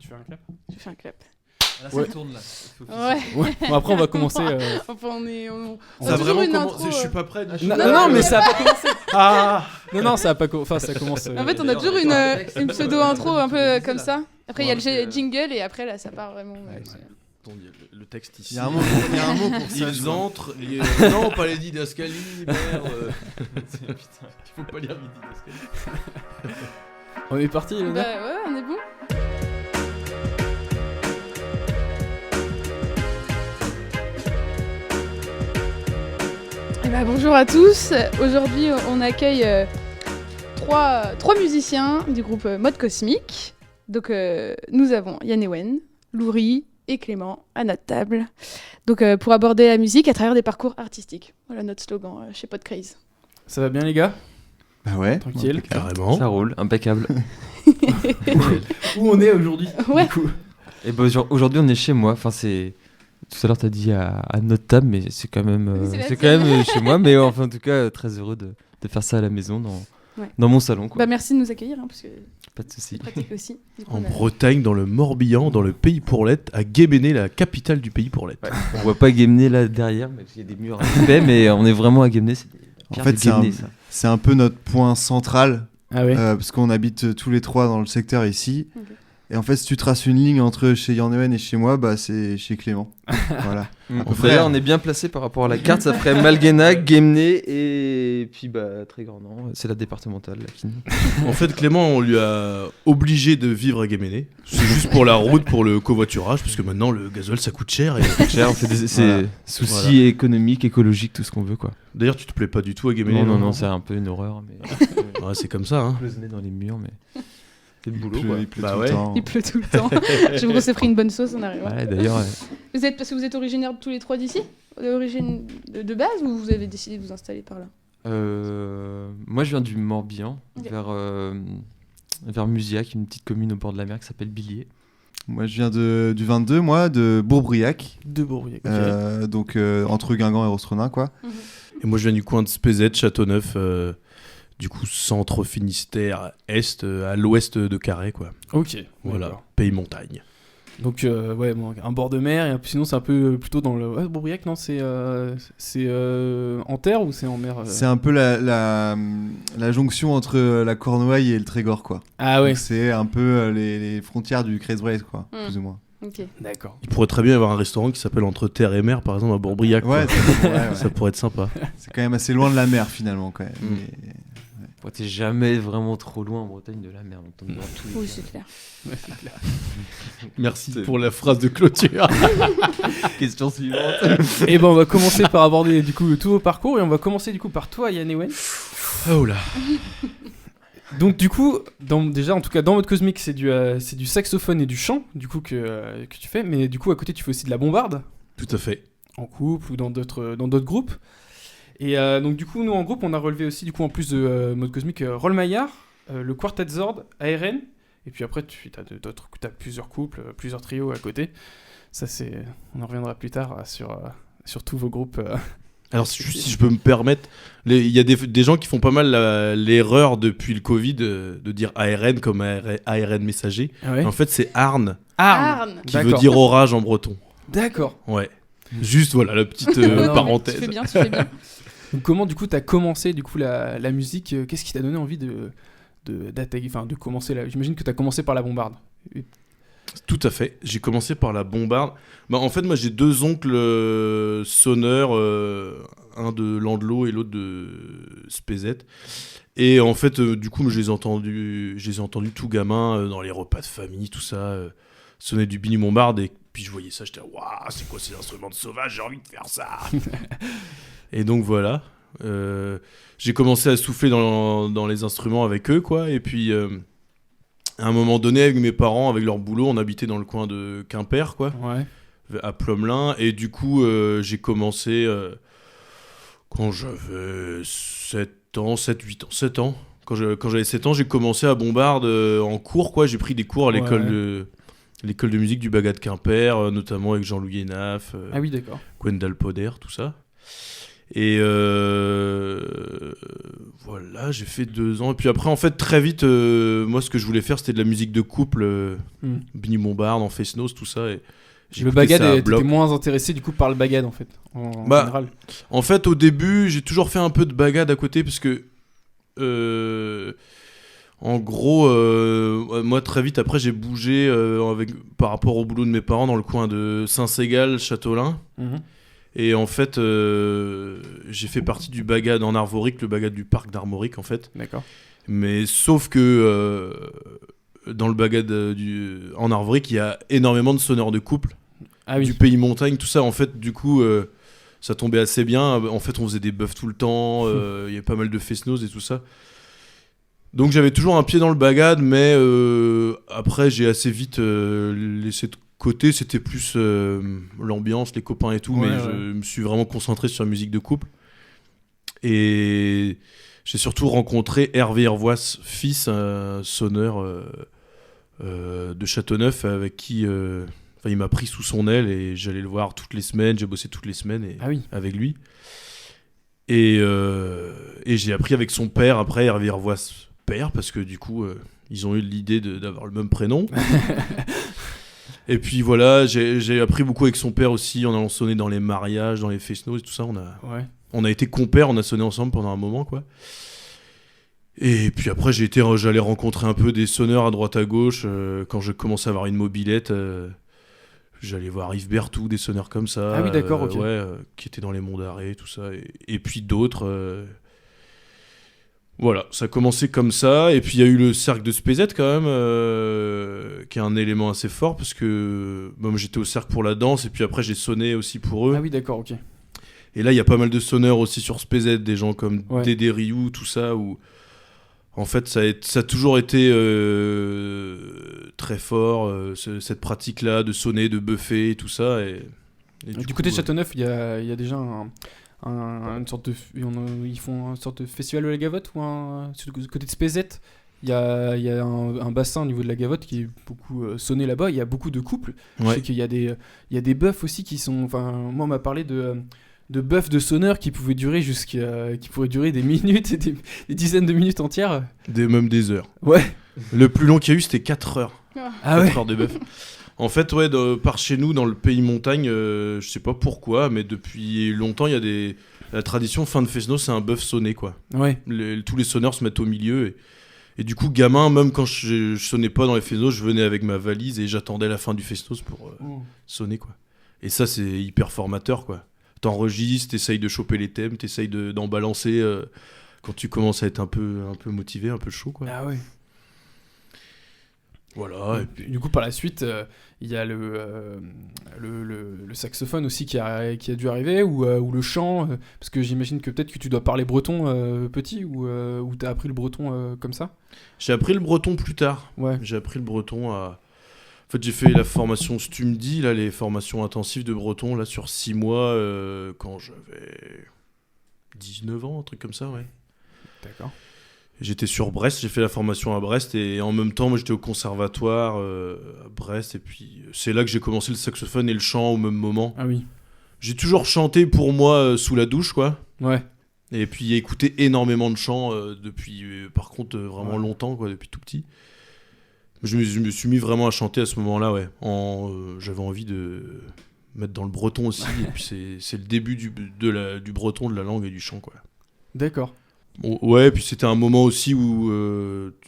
Tu fais un clap? Je fais un clap. Là, ça Ouais. tourne là. Ouais. Bon, après, on va commencer. Enfin, on Ça a a toujours vraiment une commencé. intro, Je suis pas prêt. Non, mais ça a pas commencé. Ah. Non, ça a pas Enfin, ça commence. En fait, on a D'ailleurs, toujours on a un texte, une pseudo-intro un peu comme là. ça. Après, il y a le Ouais, jingle et après, là, ça part vraiment. Attendez, le texte ici. Il y a un mot pour ça. Ils entrent. Non, pas les didascalies, merde. Putain, il faut pas lire les didascalies. On est parti, Bah Léna. ouais, on est bon. Eh ben, bonjour à tous. Aujourd'hui, on accueille trois musiciens du groupe Mode Cosmique. Donc, nous avons Yann Ewen, Louri et Clément à notre table. Donc, pour aborder la musique à travers des parcours artistiques. Voilà notre slogan chez Podcraze. Ça va bien, les gars? Bah ouais. Tranquille. Carrément. Ça roule, impeccable. Où on est aujourd'hui? Ouais. Du coup. Et bah, aujourd'hui, on est chez moi. Enfin, c'est. Tout à l'heure, t'as dit à notre table, mais c'est quand même, Oui, c'est la c'est quand tienne. même chez moi. Mais enfin, en tout cas, très heureux de faire ça à la maison, Ouais. dans mon salon. Quoi. Bah, merci de nous accueillir, parce que Pas de soucis. c'est pratique aussi. Du coup, En on a- Bretagne, dans le Morbihan, dans le pays Pourlette, à Guéméné, la capitale du pays Pourlette. Ouais. On voit pas Guémené là derrière, mais il y a des murs épais, mais on est vraiment à Guémené. C'est En fait, c'est un peu notre point central. Ah ouais. Parce qu'on habite tous les trois dans le secteur ici. Ok. Et en fait, si tu traces une ligne entre chez Yann Ewen et chez moi, bah c'est chez Clément. Voilà. D'ailleurs, on est bien placé par rapport à la carte. Ça ferait Malguenac, Guémené et puis Trégornan. C'est la départementale là, qui nous. En fait, Clément, on lui a obligé de vivre à Guéméné. C'est juste pour la route, pour le covoiturage, parce que maintenant, le gasoil, ça coûte cher. Cher, on fait Voilà. soucis Voilà. économiques, écologiques, tout ce qu'on veut quoi. D'ailleurs, tu te plais pas du tout à Guéméné? Non, c'est un peu une horreur, mais Ouais, c'est comme ça, hein. cloisonné dans les murs, mais c'est le boulot Il pleut, quoi. il pleut Bah tout ouais. le temps. Il pleut tout le temps. Je me suis pris une bonne sauce en arrivant. Ouais, d'ailleurs, Parce que vous êtes originaires tous les trois d'ici? D'origine de base, ou vous avez décidé de vous installer par là? moi je viens du Morbihan, Ok. vers Musiac, une petite commune au bord de la mer qui s'appelle Billiers. Moi, je viens du 22, moi, de Bourbriac. De Bourbriac. Donc, entre Guingamp et Rostronin, quoi. Et moi, je viens du coin de Spézet, Châteauneuf, du coup, centre Finistère, est, à l'ouest de Carhaix, quoi. Ok. Voilà, D'accord. pays montagne. Donc, ouais, bon, un bord de mer, et sinon c'est un peu plutôt dans le. Ouais, Bourbriac, non, c'est en terre ou c'est en mer C'est un peu la jonction entre la Cornouaille et le Trégor, quoi. Ah ouais, Donc, c'est un peu les frontières du Crèze-Braise, quoi, plus ou moins. Ok. d'accord. Il pourrait très bien y avoir un restaurant qui s'appelle Entre Terre et Mer, par exemple, à Bourbriac. Ouais, quoi. ouais. Ça pourrait être sympa. C'est quand même assez loin de la mer, finalement, quand même. Mm. Mais- Ouais, t'es jamais vraiment trop loin en Bretagne de la mer, donc t'en es dans tous les Oui, cas. c'est clair. Ouais, c'est clair. Merci pour la phrase de clôture. Question suivante. Et ben on va commencer par aborder du coup tout vos parcours, et on va commencer du coup par toi, Yann Ewen. Oh là. Donc du coup, déjà en tout cas dans Mode Cosmique, c'est du saxophone et du chant du coup que tu fais, mais du coup à côté tu fais aussi de la bombarde Tout à fait. en couple ou dans d'autres groupes. Et donc du coup nous en groupe on a relevé aussi du coup en plus de Mode Cosmique Rollmaillard, le Quartet Zord, ARN, et puis après t'as plusieurs couples, plusieurs trios à côté. Ça on en reviendra plus tard sur tous vos groupes. Alors, si je peux me permettre, il y a des gens qui font pas mal l'erreur depuis le Covid de dire ARN comme ARN messager. Ah ouais. En fait, c'est Arn, Arne. qui veut D'accord. dire orage en breton. D'accord. Ouais. Juste, voilà, la petite Non, mais parenthèse. Tu fais bien, tu fais bien. Donc comment du coup t'as commencé du coup la musique, qu'est-ce qui t'a donné envie d'attaquer, enfin de commencer j'imagine que t'as commencé par la bombarde. Tout à fait. J'ai commencé par la bombarde. Bah, en fait, moi, j'ai deux oncles sonneurs, un de Landelot et l'autre de Spézet. Et en fait, du coup, je les ai entendus tout gamin dans les repas de famille, tout ça, sonner du Billy Bombarde. Et puis je voyais ça, j'étais waouh, c'est quoi ces instruments de sauvage, j'ai envie de faire ça. Et donc voilà. J'ai commencé à souffler dans les instruments avec eux, quoi. Et puis. À un moment donné, avec mes parents, avec leur boulot, on habitait dans le coin de Quimper, quoi, Ouais. à Plomelin. Et du coup, j'ai commencé quand j'avais 7 ans. Quand j'avais 7 ans, j'ai commencé à bombarde en cours, quoi. J'ai pris des cours à l'école de musique du Bagat de Quimper, notamment avec Jean-Louis Hénaf, Ah oui d'accord. Gwendal Poder, tout ça. Et voilà, j'ai fait 2 ans. Et puis après, en fait, très vite, moi, ce que je voulais faire, c'était de la musique de couple. Benny Bombard, en Face Nose, tout ça. Et Le bagad, t'étais moins intéressé du coup par le bagad en fait, en général. En fait, au début, j'ai toujours fait un peu de bagad à côté parce que, en gros, moi très vite après, j'ai bougé par rapport au boulot de mes parents dans le coin de Saint-Ségal, Châteaulin. Et en fait, j'ai fait partie du bagad en Armorique, le bagad du parc d'Armorique en fait. D'accord. Mais sauf que dans le bagad en Armorique, il y a énormément de sonneurs de couple. Ah oui. Du pays montagne, tout ça. En fait, du coup, ça tombait assez bien. En fait, on faisait des buffs tout le temps. Il y avait pas mal de face-nose et tout ça. Donc j'avais toujours un pied dans le bagad, mais après, j'ai assez vite laissé de côté. C'était plus l'ambiance, les copains et tout. Ouais, mais je me suis vraiment concentré sur la musique de couple. Et j'ai surtout rencontré Hervé Hervois, fils, un sonneur de Châteauneuf, avec qui il m'a pris sous son aile et j'allais le voir toutes les semaines. J'ai bossé toutes les semaines avec lui. Et j'ai appris avec son père, après Hervé Hervois père, parce que du coup, ils ont eu l'idée d'avoir le même prénom. Et puis voilà, j'ai appris beaucoup avec son père aussi, en allant sonner dans les mariages, dans les face-nose, tout ça. On a été compères, on a sonné ensemble pendant un moment, quoi. Et puis après, j'allais rencontrer un peu des sonneurs à droite à gauche. Quand je commençais à avoir une mobilette, j'allais voir Yves Berthoud, des sonneurs comme ça. Ah oui, d'accord, ok. Qui étaient dans les monts d'arrêt, tout ça. Et puis d'autres. Voilà, ça a commencé comme ça. Et puis il y a eu le cercle de Spézet quand même, qui est un élément assez fort, parce que moi j'étais au cercle pour la danse, et puis après j'ai sonné aussi pour eux. Ah oui, d'accord, ok. Et là, il y a pas mal de sonneurs aussi sur Spézet, des gens comme Ouais. Dédé Rioux, tout ça, où en fait ça a toujours été très fort, cette pratique-là de sonner, de buffer, et tout ça. Et Du côté de Châteauneuf, il y a déjà une sorte de... Ils font une sorte de festival de la Gavotte, ou sur le côté de Spézet, il y a un bassin au niveau de la Gavotte qui est beaucoup sonné là-bas. Il y a beaucoup de couples. Je sais qu'il y a des buffs aussi qui sont... Enfin, moi, on m'a parlé de buffs de sonneurs qui pouvaient durer des minutes et des dizaines de minutes entières. Même des heures. Ouais. Le plus long qu'il y a eu, c'était 4 heures. Ah ouais. 4 heures de buff. En fait, par chez nous, dans le pays montagne, je sais pas pourquoi, mais depuis longtemps, il y a la tradition fin de Fesno, c'est un buff sonné, quoi. Ouais. Tous les sonneurs se mettent au milieu. Et du coup, gamin, même quand je sonnais pas dans les Fesnos, je venais avec ma valise et j'attendais la fin du Fesnos pour sonner, quoi. Et ça, c'est hyper formateur, quoi. T'enregistres, t'essayes de choper les thèmes, t'essayes d'en balancer quand tu commences à être un peu motivé, un peu chaud, quoi. Ah ouais. Voilà. Et puis, du coup, par la suite, il y a le saxophone aussi qui a dû arriver, ou le chant, parce que j'imagine que peut-être que tu dois parler breton petit, ou t'as appris le breton comme ça. J'ai appris le breton plus tard. Ouais. J'ai appris le breton à... En fait, j'ai fait la formation Stumdi, là, les formations intensives de breton, là, sur 6 mois, quand j'avais 19 ans, un truc comme ça, ouais. D'accord. J'étais sur Brest, j'ai fait la formation à Brest, et en même temps, moi, j'étais au conservatoire à Brest, et puis c'est là que j'ai commencé le saxophone et le chant au même moment. Ah oui. J'ai toujours chanté pour moi sous la douche, quoi. Ouais. Et puis écouté énormément de chants depuis, par contre, vraiment longtemps, quoi, depuis tout petit. Je me suis mis vraiment à chanter à ce moment-là, ouais. J'avais envie de mettre dans le breton aussi, et puis c'est le début du breton, de la langue et du chant, quoi. D'accord. Ouais, puis c'était un moment aussi où,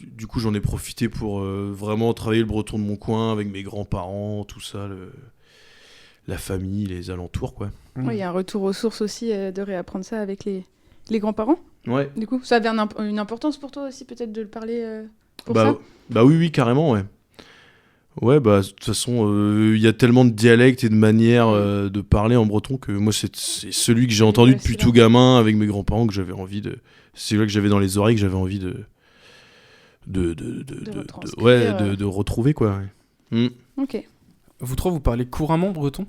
du coup, j'en ai profité pour vraiment travailler le breton de mon coin avec mes grands-parents, tout ça, la famille, les alentours, quoi. Il y a un retour aux sources aussi de réapprendre ça avec les grands-parents. Ouais. Du coup, ça avait une importance pour toi aussi, peut-être, de le parler pour bah, ça. Bah oui, carrément, ouais. Ouais, bah de toute façon, il y a tellement de dialectes et de manières de parler en breton que moi, c'est celui que j'ai entendu depuis tout gamin avec mes grands-parents que j'avais envie de... C'est celui que j'avais dans les oreilles que j'avais envie de retrouver, quoi. Ouais. Ok. Vous trois, vous parlez couramment breton ?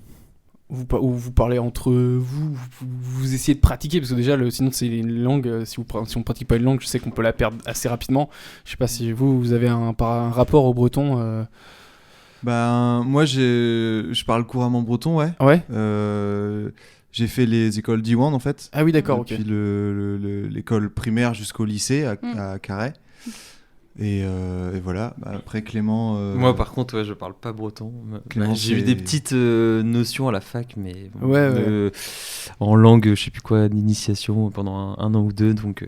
Ou vous parlez entre vous essayez de pratiquer, parce que déjà, sinon c'est une langue, si on pratique pas une langue, je sais qu'on peut la perdre assez rapidement. Je sais pas si vous avez un rapport au breton. Moi, je parle couramment breton, ouais. Ouais. J'ai fait les écoles D1 en fait. Ah oui, d'accord, ok. Depuis l'école primaire jusqu'au lycée à Carhaix. Et voilà. Bah, après Clément. Moi, par contre, ouais, je parle pas breton. Clément, J'ai eu c'est- des petites notions à la fac, mais bon, Ouais. en langue, je sais plus quoi, d'initiation pendant un an ou deux. Donc,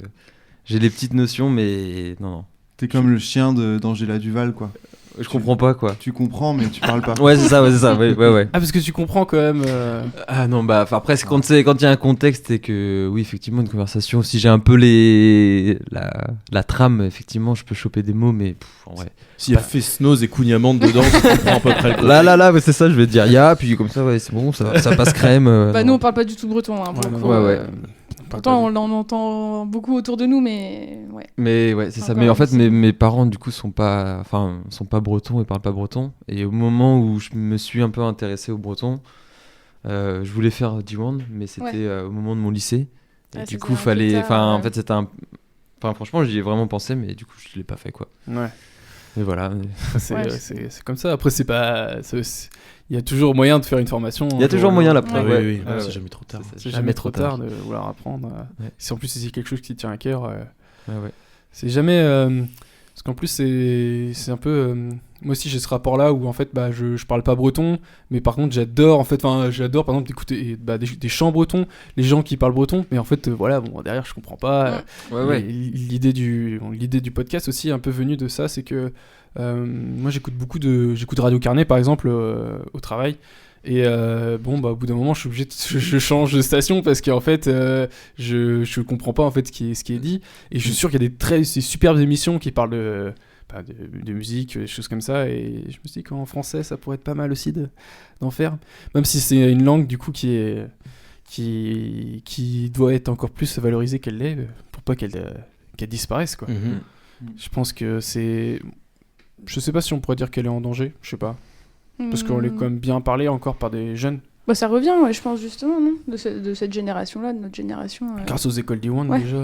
j'ai des petites notions, mais non. T'es comme le chien d'Angela Duval, quoi. Je comprends pas, quoi. Tu comprends, mais tu parles pas. Ouais, c'est ça. Ouais. Ah, parce que tu comprends quand même. Ah non, bah après, c'est quand il y a un contexte et que, oui, effectivement, une conversation, si j'ai un peu la trame, effectivement, je peux choper des mots, mais en vrai. S'il y a Fesnoz et Kouign-Amann dedans, tu comprends à peu près le concept. Là, ouais, c'est ça, je vais te dire ya, puis comme ça, ouais, c'est bon, ça passe crème. Bah, non. nous, on parle pas du tout breton. Hein, pour le coup, ouais. Pourtant, on en entend beaucoup autour de nous, mais ouais. Mais ouais, c'est ça. Encore Mais en fait, difficile. mes parents, du coup, sont pas bretons et parlent pas breton. Et au moment où je me suis un peu intéressé au breton, je voulais faire D1, mais c'était au moment de mon lycée. Et Ah, du c'est coup, un peu fallait. tard, Enfin, en ouais. fait, c'était un. Enfin, franchement, j'y ai vraiment pensé, mais du coup, je l'ai pas fait, quoi. Ouais. Mais voilà. C'est Ouais, c'est comme ça. Après, c'est pas. Il y a toujours moyen de faire une formation. Il y a toujours moyen, la preuve. Oui, ouais. oui, Ouais, c'est ouais. jamais trop tard. C'est ça, C'est jamais trop tard de vouloir apprendre. Ouais. Si en plus c'est quelque chose qui te tient à cœur, Ouais. c'est jamais. Parce qu'en plus, c'est un peu. Moi aussi, j'ai ce rapport-là où en fait, bah, je parle pas breton, mais par contre, j'adore par exemple d'écouter des chants bretons, les gens qui parlent breton, mais en fait, voilà, bon, derrière, je comprends pas. Ouais. L'idée du podcast aussi est un peu venue de ça, c'est que moi, j'écoute Radio Carnet par exemple au travail. Et bon, bah, au bout d'un moment, je suis obligé je change de station parce qu'en fait, je comprends pas en fait ce qui est dit. Et je suis sûr qu'il y a des superbes émissions qui parlent de musique, des choses comme ça. Et je me suis dit qu'en français, ça pourrait être pas mal aussi d'en faire. Même si c'est une langue du coup qui doit être encore plus valorisée qu'elle l'est pour pas qu'elle disparaisse, quoi. Mhm. Je pense que c'est. Je sais pas si on pourrait dire qu'elle est en danger, je sais pas. Parce qu'on l'est quand même bien parlé encore par des jeunes. Bah, ça revient, ouais, je pense, justement, non de cette génération-là, de notre génération. Grâce aux écoles D1 Ouais. déjà.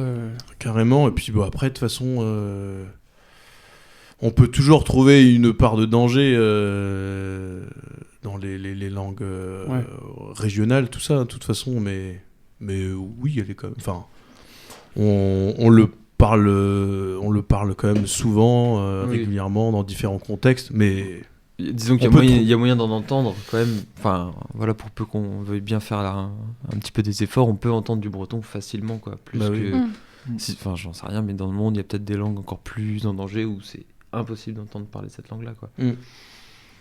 Carrément, et puis bon, après, de toute façon, on peut toujours trouver une part de danger dans les langues Ouais. régionales, tout ça, de toute façon, mais oui, elle est quand même. Enfin, on le parle quand même souvent, Oui. régulièrement, dans différents contextes, mais Disons qu'il On peut il y a moyen d'en entendre quand même. Enfin, voilà, pour peu qu'on veuille bien faire un petit peu des efforts, on peut entendre du breton facilement, quoi. Plus Bah oui. que. Mm. Enfin, j'en sais rien, mais dans le monde, il y a peut-être des langues encore plus en danger où c'est impossible d'entendre parler cette langue-là, quoi.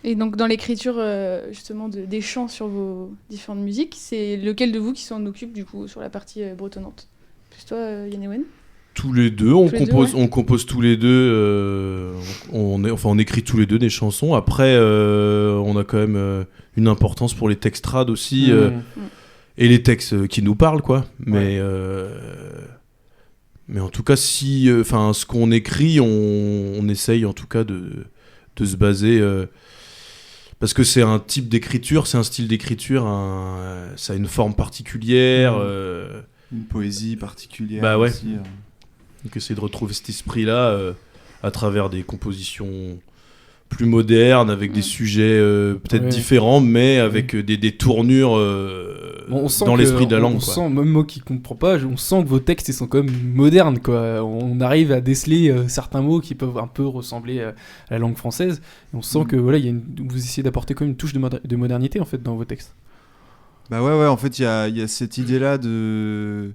Et donc, dans l'écriture, justement, des chants sur vos différentes musiques, c'est lequel de vous qui s'en occupe, du coup, sur la partie bretonnante? Plus toi, Yann Ewen? tous les deux, on Tous les deux, compose, ouais. on compose tous les deux, on écrit tous les deux des chansons. Après, on a quand même une importance pour les textes trad aussi, et les textes qui nous parlent, quoi. Mais en tout cas, ce qu'on écrit, on essaye en tout cas de se baser, parce que c'est un type d'écriture, c'est un style d'écriture, ça a une forme particulière. Une poésie particulière. Bah ouais. Aussi, Donc essayer de retrouver cet esprit-là à travers des compositions plus modernes, avec des sujets peut-être différents, mais avec des tournures Bon, on sent dans que- l'esprit de la langue. On quoi. sent, même moi qui comprends pas, on sent que vos textes ils sont quand même modernes, quoi. On arrive à déceler certains mots qui peuvent un peu ressembler à la langue française. Et on sent que voilà, vous essayez d'apporter quand même une touche de modernité en fait dans vos textes. Bah ouais, en fait, il y a cette idée-là de...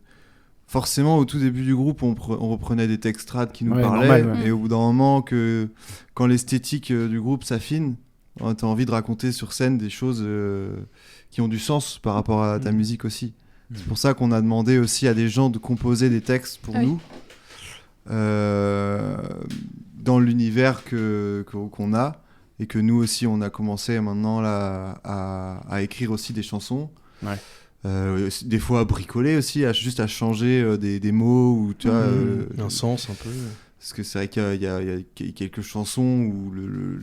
Forcément, au tout début du groupe, on reprenait des textes trad qui nous Ouais, parlaient, normal, ouais. et au bout d'un moment, quand l'esthétique du groupe s'affine, t'as envie de raconter sur scène des choses qui ont du sens par rapport à ta musique aussi. C'est pour ça qu'on a demandé aussi à des gens de composer des textes pour nous, dans l'univers qu'on a, et que nous aussi, on a commencé maintenant là, à écrire aussi des chansons. Ouais. Des fois à bricoler aussi, juste à changer des mots ou tu vois, Un sens un peu. parce que c'est vrai qu'il y a quelques chansons où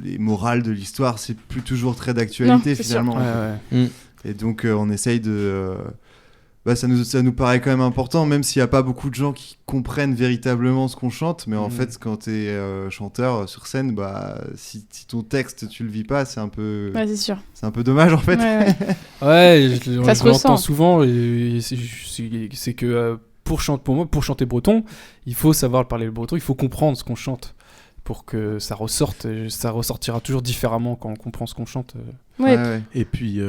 les morales de l'histoire c'est plus toujours très d'actualité Non, c'est finalement. sûr. Ouais. Et donc on essaye ça nous paraît quand même important, même s'il n'y a pas beaucoup de gens qui comprennent véritablement ce qu'on chante. Mais en fait, quand tu es chanteur sur scène, si ton texte, tu le vis pas, c'est un peu dommage en fait. Ouais, Ça se ressent. l'entends souvent. Et c'est que pour chanter breton, il faut savoir parler le breton, il faut comprendre ce qu'on chante. Pour que ça ressorte, et ça ressortira toujours différemment quand on comprend ce qu'on chante. Et puis,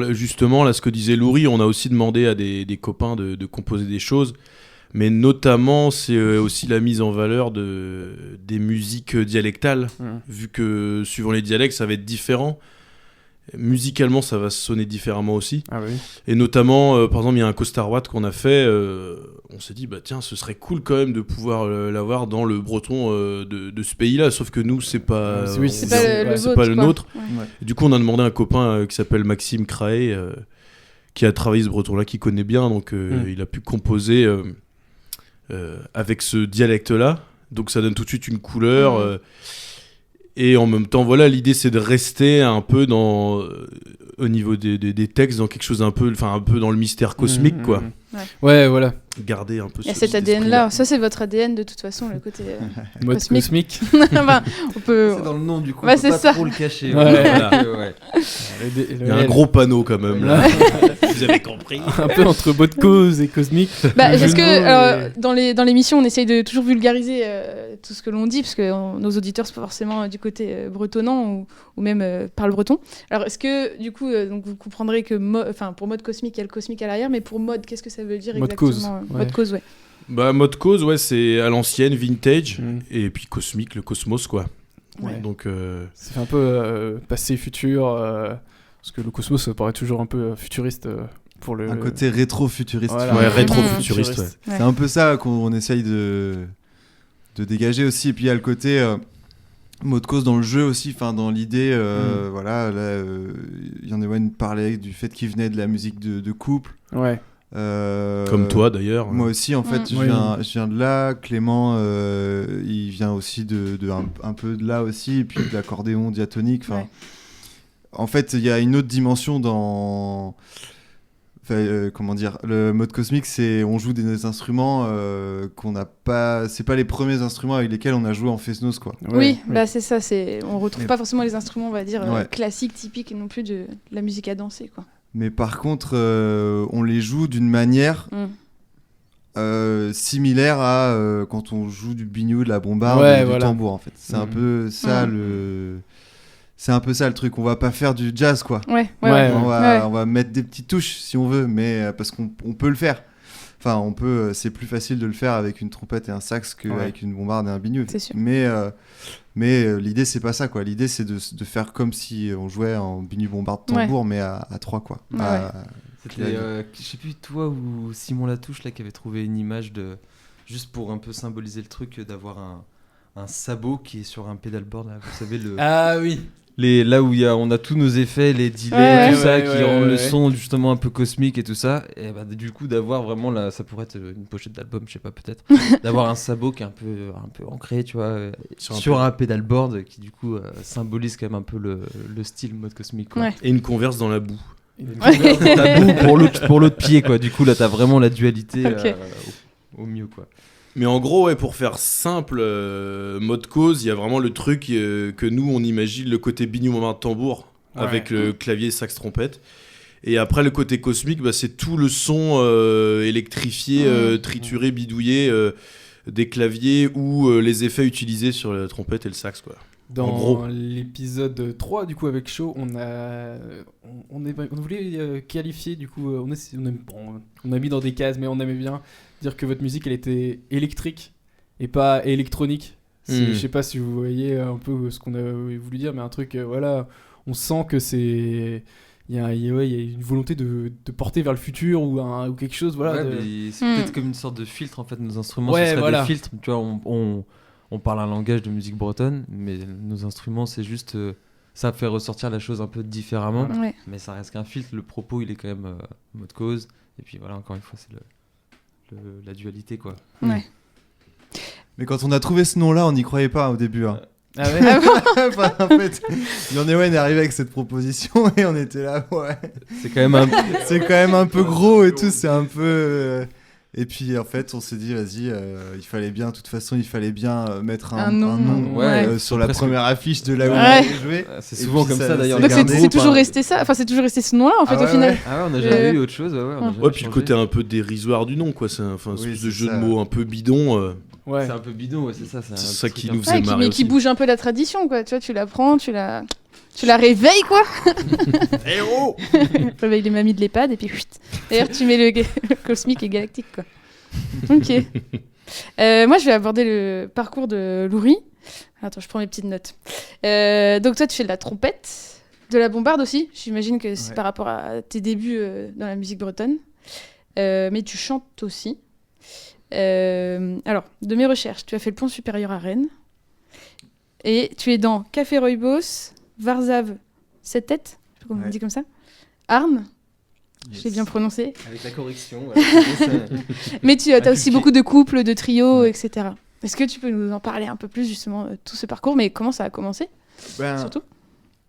justement, là, ce que disait Louri, on a aussi demandé à des copains de composer des choses, mais notamment, c'est aussi la mise en valeur des musiques dialectales, vu que suivant les dialectes, ça va être différent. Musicalement, ça va sonner différemment aussi. Ah oui. Et notamment, par exemple, il y a un Costarwat qu'on a fait. On s'est dit, tiens, ce serait cool quand même de pouvoir l'avoir dans le breton de ce pays-là. Sauf que nous, c'est pas, c'est pas le nôtre. Ouais. Et du coup, on a demandé à un copain qui s'appelle Maxime Craé, qui a travaillé ce breton-là, qui connaît bien. Donc, il a pu composer avec ce dialecte-là. Donc, ça donne tout de suite une couleur. Et en même temps, voilà, l'idée c'est de rester un peu au niveau des textes, dans quelque chose un peu dans le mystère cosmique, quoi. Ouais, voilà. Garder un peu. Il y a cet ADN-là. Ça, c'est votre ADN de toute façon, le côté mode cosmique. On peut. C'est dans le nom, du coup. Ouais, on peut c'est pas ça. trop le cacher. Ouais. Il y a un gros panneau quand même. Là. Vous avez compris. Un peu entre mode cause et cosmique. Est-ce que dans l'émission, on essaye de toujours vulgariser tout ce que l'on dit, parce que nos auditeurs sont pas forcément du côté bretonnant ou même parlent breton. Alors, est-ce que du coup, donc vous comprendrez que pour mode cosmique, il y a le cosmique à l'arrière, mais pour mode, qu'est-ce que ça veut dire mode exactement cause. Mode cause, ouais. Mode cause, ouais, c'est à l'ancienne, vintage, et puis cosmique, le cosmos, quoi. Ouais. Donc, ça fait un peu passé, futur, parce que le cosmos, ça paraît toujours un peu futuriste. Pour le... Un côté rétro-futuriste. Voilà. Ouais, rétro-futuriste, ouais. C'est un peu ça qu'on essaye de dégager aussi. Et puis il y a le côté mot de cause dans le jeu aussi, dans l'idée, voilà, là, Yann Ewen parlait du fait qu'il venait de la musique de couple. Ouais. Comme toi d'ailleurs. Moi aussi, en fait, je viens de là. Clément, il vient aussi un peu de là aussi, et puis de l'accordéon diatonique. En fait, il y a une autre dimension dans... comment dire, le mode cosmique, c'est on joue des instruments qu'on n'a pas, c'est pas les premiers instruments avec lesquels on a joué en Fesnos, quoi. Oui, c'est ça, on retrouve pas forcément les instruments, on va dire classiques, typiques, et non plus de la musique à danser, quoi. Mais par contre, on les joue d'une manière similaire à quand on joue du biniou, de la bombarde, du tambour, en fait. C'est un peu ça C'est un peu ça le truc, on va pas faire du jazz, quoi. On va mettre des petites touches si on veut, mais parce qu'on peut le faire. Enfin, c'est plus facile de le faire avec une trompette et un sax qu'avec une bombarde et un biniou. C'est sûr. Mais l'idée, c'est pas ça, quoi. L'idée, c'est de faire comme si on jouait en biniou, bombarde, tambour, mais à 3, quoi. C'était, je sais plus, toi ou Simon Latouche, là, qui avait trouvé une image juste pour un peu symboliser le truc, d'avoir un sabot qui est sur un pedalboard, là, vous savez, Ah oui. Là où on a tous nos effets, les delays, tout ça, qui rendent le son justement un peu cosmique et tout ça. Et du coup, d'avoir vraiment ça pourrait être une pochette d'album, je sais pas, peut-être. D'avoir un sabot qui est un peu ancré, tu vois, sur un pedalboard qui du coup symbolise quand même un peu le style mode cosmique, quoi. Et une converse dans la boue. Ta boue pour l'autre pied, quoi. Du coup, là, t'as vraiment la dualité au mieux, quoi. Mais en gros, pour faire simple, mode cause, il y a vraiment le truc que nous, on imagine, le côté biniou moment de tambour, avec le clavier, sax, trompette. Et après, le côté cosmique, c'est tout le son électrifié, trituré, bidouillé des claviers ou les effets utilisés sur la trompette et le sax, quoi. Dans l'épisode 3, du coup, avec Shaw, on voulait qualifier, du coup, on a mis dans des cases, mais on aimait bien dire que votre musique, elle était électrique et pas électronique. Je sais pas si vous voyez un peu ce qu'on a voulu dire, mais un truc, on sent que c'est... Il y a une volonté de porter vers le futur ou quelque chose, voilà. C'est peut-être comme une sorte de filtre, en fait, nos instruments, ce serait des filtres, tu vois, on parle un langage de musique bretonne, mais nos instruments, c'est juste... ça fait ressortir la chose un peu différemment, mais ça reste qu'un filtre. Le propos, il est quand même mode cause. Et puis voilà, encore une fois, c'est la dualité, quoi. Ouais. Mais quand on a trouvé ce nom-là, on n'y croyait pas au début. Hein. Ah ouais. Enfin, en fait, Yanewen est arrivé avec cette proposition et on était là, ouais. C'est quand même un. C'est quand même un peu gros et tout, c'est un peu... Et puis en fait, on s'est dit, vas-y, il fallait bien, de toute façon, il fallait bien mettre un nom Ouais, sur la presque- première affiche de là où on Ouais. allait jouer. C'est Et souvent puis comme ça d'ailleurs. Donc les c'est groupes, c'est toujours hein. resté ça, enfin c'est toujours resté ce nom-là en fait Ah au ouais, final. ouais. Ah ouais, on n'a jamais eu autre chose. Ouais, on a jamais Ouais, puis le changé. côté un peu dérisoire du nom, quoi. C'est un Oui, espèce c'est de jeu ça. de mots un peu bidon. Ouais. C'est un peu bidon, ouais, c'est ça. C'est ça qui nous nous faisait Ouais, marrer mais aussi. qui bouge un peu la tradition quoi, tu vois, tu la prends, tu la réveilles quoi. Héros. Réveille les mamies de l'EHPAD et puis chut. D'ailleurs tu mets le cosmique et galactique quoi. Ok. Moi je vais aborder le parcours de Louri. Attends, je prends mes petites notes. Donc toi tu fais de la trompette, de la bombarde aussi. J'imagine que c'est Ouais. par rapport à tes débuts dans la musique bretonne. Mais tu chantes aussi. Alors, de mes recherches, tu as fait le pont supérieur à Rennes. Et tu es dans Café Rooibos, Varzav, 7 têtes, je sais pas comment on Ouais. dit comme ça. Arnes, je Yes. l'ai bien prononcé. Avec la correction. voilà. Mais tu as aussi Inculqué. beaucoup de couples, de trios, Ouais. etc. Est-ce que tu peux nous en parler un peu plus, justement, tout ce parcours, mais comment ça a commencé, Ben, surtout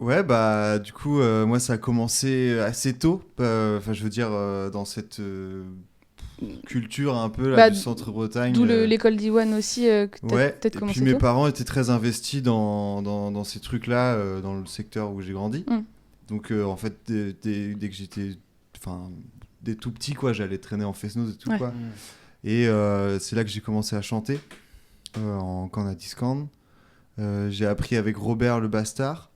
Ouais, bah du coup, moi ça a commencé assez tôt. Enfin, je veux dire, dans cette culture un peu là, Bah, du centre-Bretagne. D'où l'école d'Iwan aussi, que tu as Ouais, peut-être et commencé puis mes tôt. parents étaient très investis dans ces trucs-là, dans le secteur où j'ai grandi. Mm. Donc en fait, dès que j'étais, enfin, dès tout petit, quoi, j'allais traîner en fest-noz et tout, Ouais. quoi. Et c'est là que j'ai commencé à chanter en Canadiscan. J'ai appris avec Robert le Bastard.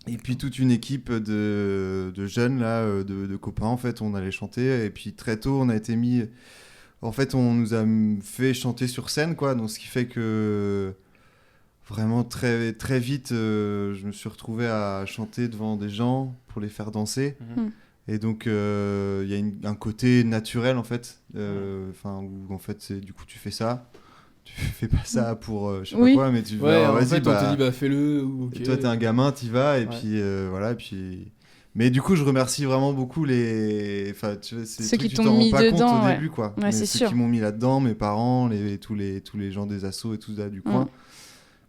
Et puis toute une équipe de jeunes, là, de copains, en fait, on allait chanter. Et puis très tôt, on a été mis... En fait, on nous a fait chanter sur scène, quoi. Donc ce qui fait que vraiment très, très vite, je me suis retrouvé à chanter devant des gens pour les faire danser. Mhm. Et donc, il y a un côté naturel, en fait. Enfin, où en fait, du coup, tu fais ça. Tu fais pas ça pour je sais Oui. pas quoi, mais tu Ouais, en vas-y, fait, on bah, te dit, bah fais-le. Ou, ok. et toi, t'es un gamin, t'y vas, et Ouais. puis voilà, et puis. Mais du coup, je remercie vraiment beaucoup les. Enfin, tu vois, c'est des Ceux trucs qui que tu t'ont t'en mis rends pas dedans, compte au ouais. début, quoi. Ouais, Mais c'est ceux sûr. qui m'ont mis là-dedans, mes parents, tous les gens des assos et tout ça du coin,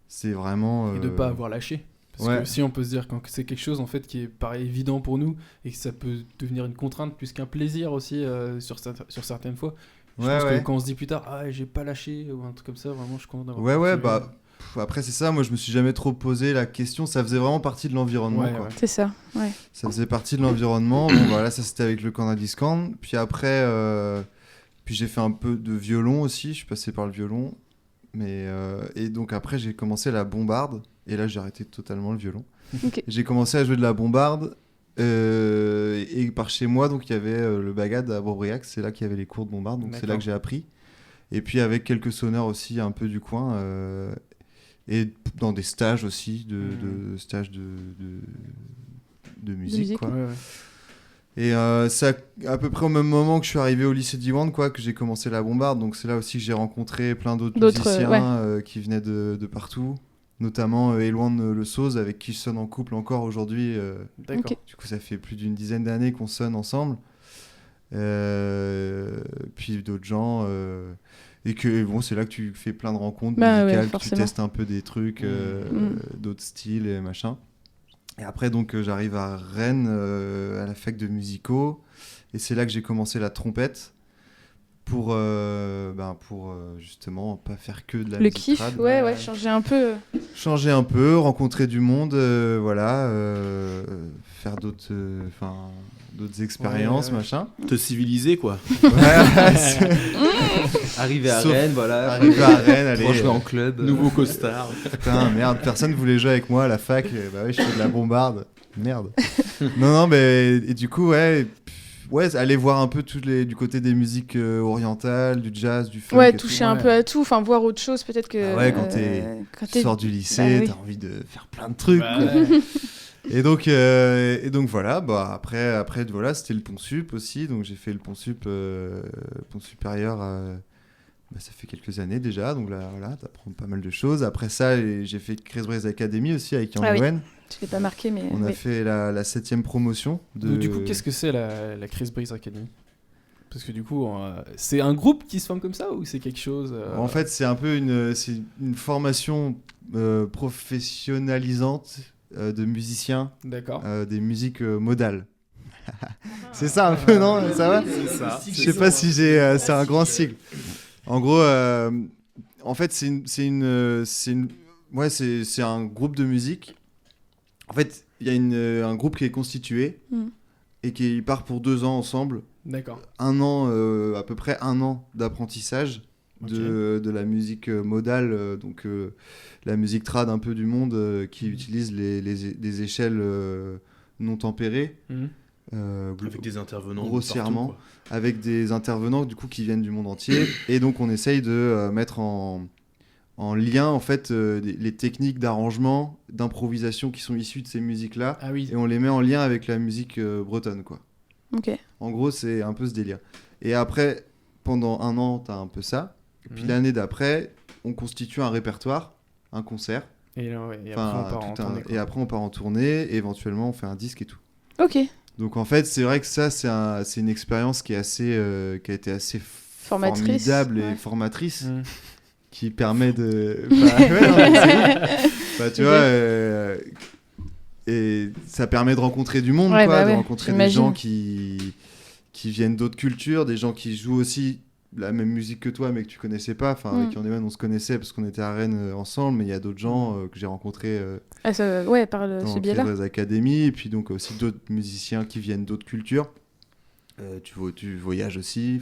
c'est vraiment. Et de pas avoir lâché. Parce Ouais. que aussi, on peut se dire quand c'est quelque chose en fait qui est pareil évident pour nous et que ça peut devenir une contrainte plus qu'un plaisir aussi sur certaines fois. Je Ouais, pense ouais. que quand on se dit plus tard, ah j'ai pas lâché ou un truc comme ça, vraiment je suis content d'avoir. Ouais, continué. bah. Après, c'est ça, moi, je me suis jamais trop posé la question. Ça faisait vraiment partie de l'environnement, Ouais, quoi. ouais. C'est ça, ouais. Ça faisait partie de l'environnement. Bon, voilà, ça c'était avec le Canadiscan. Puis après, puis j'ai fait un peu de violon aussi. Je suis passé par le violon. Et donc après, j'ai commencé la bombarde. Et là, j'ai arrêté totalement le violon. Ok. J'ai commencé à jouer de la bombarde. Et par chez moi, donc il y avait le Bagad à Beaubriac. C'est là qu'il y avait les cours de bombarde. Donc c'est là D'accord. que j'ai appris. Et puis avec quelques sonneurs aussi un peu du coin. Et dans des stages aussi, de stages de musique, musique, quoi. Ouais, ouais. Et c'est à peu près au même moment que je suis arrivé au lycée d'Iwan, quoi, que j'ai commencé la bombarde. Donc c'est là aussi que j'ai rencontré plein d'autres musiciens qui venaient de partout, notamment Éloigne Le Sauze, avec qui je sonne en couple encore aujourd'hui. D'accord. Ok. Du coup, ça fait plus d'une dizaine d'années qu'on sonne ensemble. Puis d'autres gens. Et que bon, c'est là que tu fais plein de rencontres Bah ouais, musicales, que tu forcément. testes un peu des trucs, d'autres styles et machin. Et après, donc, j'arrive à Rennes, à la fac de musicaux. Et c'est là que j'ai commencé la trompette pour justement pas faire que de la Le musique kiff, trad. ouais, changer un peu. Changer un peu, rencontrer du monde, voilà, faire d'autres expériences, Ouais, ouais. machin. Te civiliser, quoi. Arrivé à Sauf- Rennes, voilà. Arrivé à Rennes, allez. Jouer en club. Nouveau costard. Putain, merde, personne voulait jouer avec moi à la fac. Bah oui, je fais de la bombarde. Merde. Non, mais et du coup, ouais, aller voir un peu du côté des musiques orientales, du jazz, du funk. Ouais, et toucher tout. un peu à tout, enfin voir autre chose peut-être que. Ah ouais, quand Tu sors du lycée, Bah oui. t'as envie de faire plein de trucs. Bah, quoi. ouais. Et donc voilà, bah après voilà, c'était le pont sup aussi, donc j'ai fait le pont supérieur. Bah, ça fait quelques années déjà, donc là voilà, t'apprends pas mal de choses. Après ça, j'ai fait Chris Academy aussi avec Yann Ah oui. Owen. Je l'ai pas marqué, mais. On a oui. fait la 7e promotion. Donc, du coup, qu'est-ce que c'est la Chris Breeze Academy? Parce que du coup, c'est un groupe qui se forme comme ça ou c'est quelque chose En fait, c'est un peu une formation professionnalisante de musiciens, D'accord. des musiques modales. C'est ça un peu, non? Ça va? C'est ça. Je sais pas si c'est un grand sigle. En gros, en fait, c'est un groupe de musique. En fait, il y a un groupe qui est constitué et qui part pour 2 ans ensemble. D'accord. À peu près 1 an d'apprentissage de la musique modale, donc la musique trad un peu du monde qui utilise des échelles non tempérées. Avec des intervenants grossièrement, partout, avec des intervenants du coup qui viennent du monde entier, et donc on essaye de mettre en lien en fait les techniques d'arrangement, d'improvisation qui sont issues de ces musiques-là, oui. et on les met en lien avec la musique bretonne, quoi. Ok. En gros, c'est un peu ce délire. Et après, pendant 1 an, t'as un peu ça. Et puis l'année d'après, on constitue un répertoire, un concert. Et après, on part en tournée, et éventuellement, on fait un disque et tout. Ok. Donc en fait, c'est vrai que ça, c'est une expérience qui a été assez formidable et formatrice, qui permet de... tu vois, et ça permet de rencontrer du monde, de rencontrer des gens qui viennent d'autres cultures, des gens qui jouent aussi la même musique que toi, mais que tu connaissais pas. Enfin, avec Yann, on se connaissait parce qu'on était à Rennes ensemble, mais il y a d'autres gens que j'ai rencontrés par ce biais-là. Dans les académies, et puis donc aussi d'autres musiciens qui viennent d'autres cultures. Tu voyages aussi.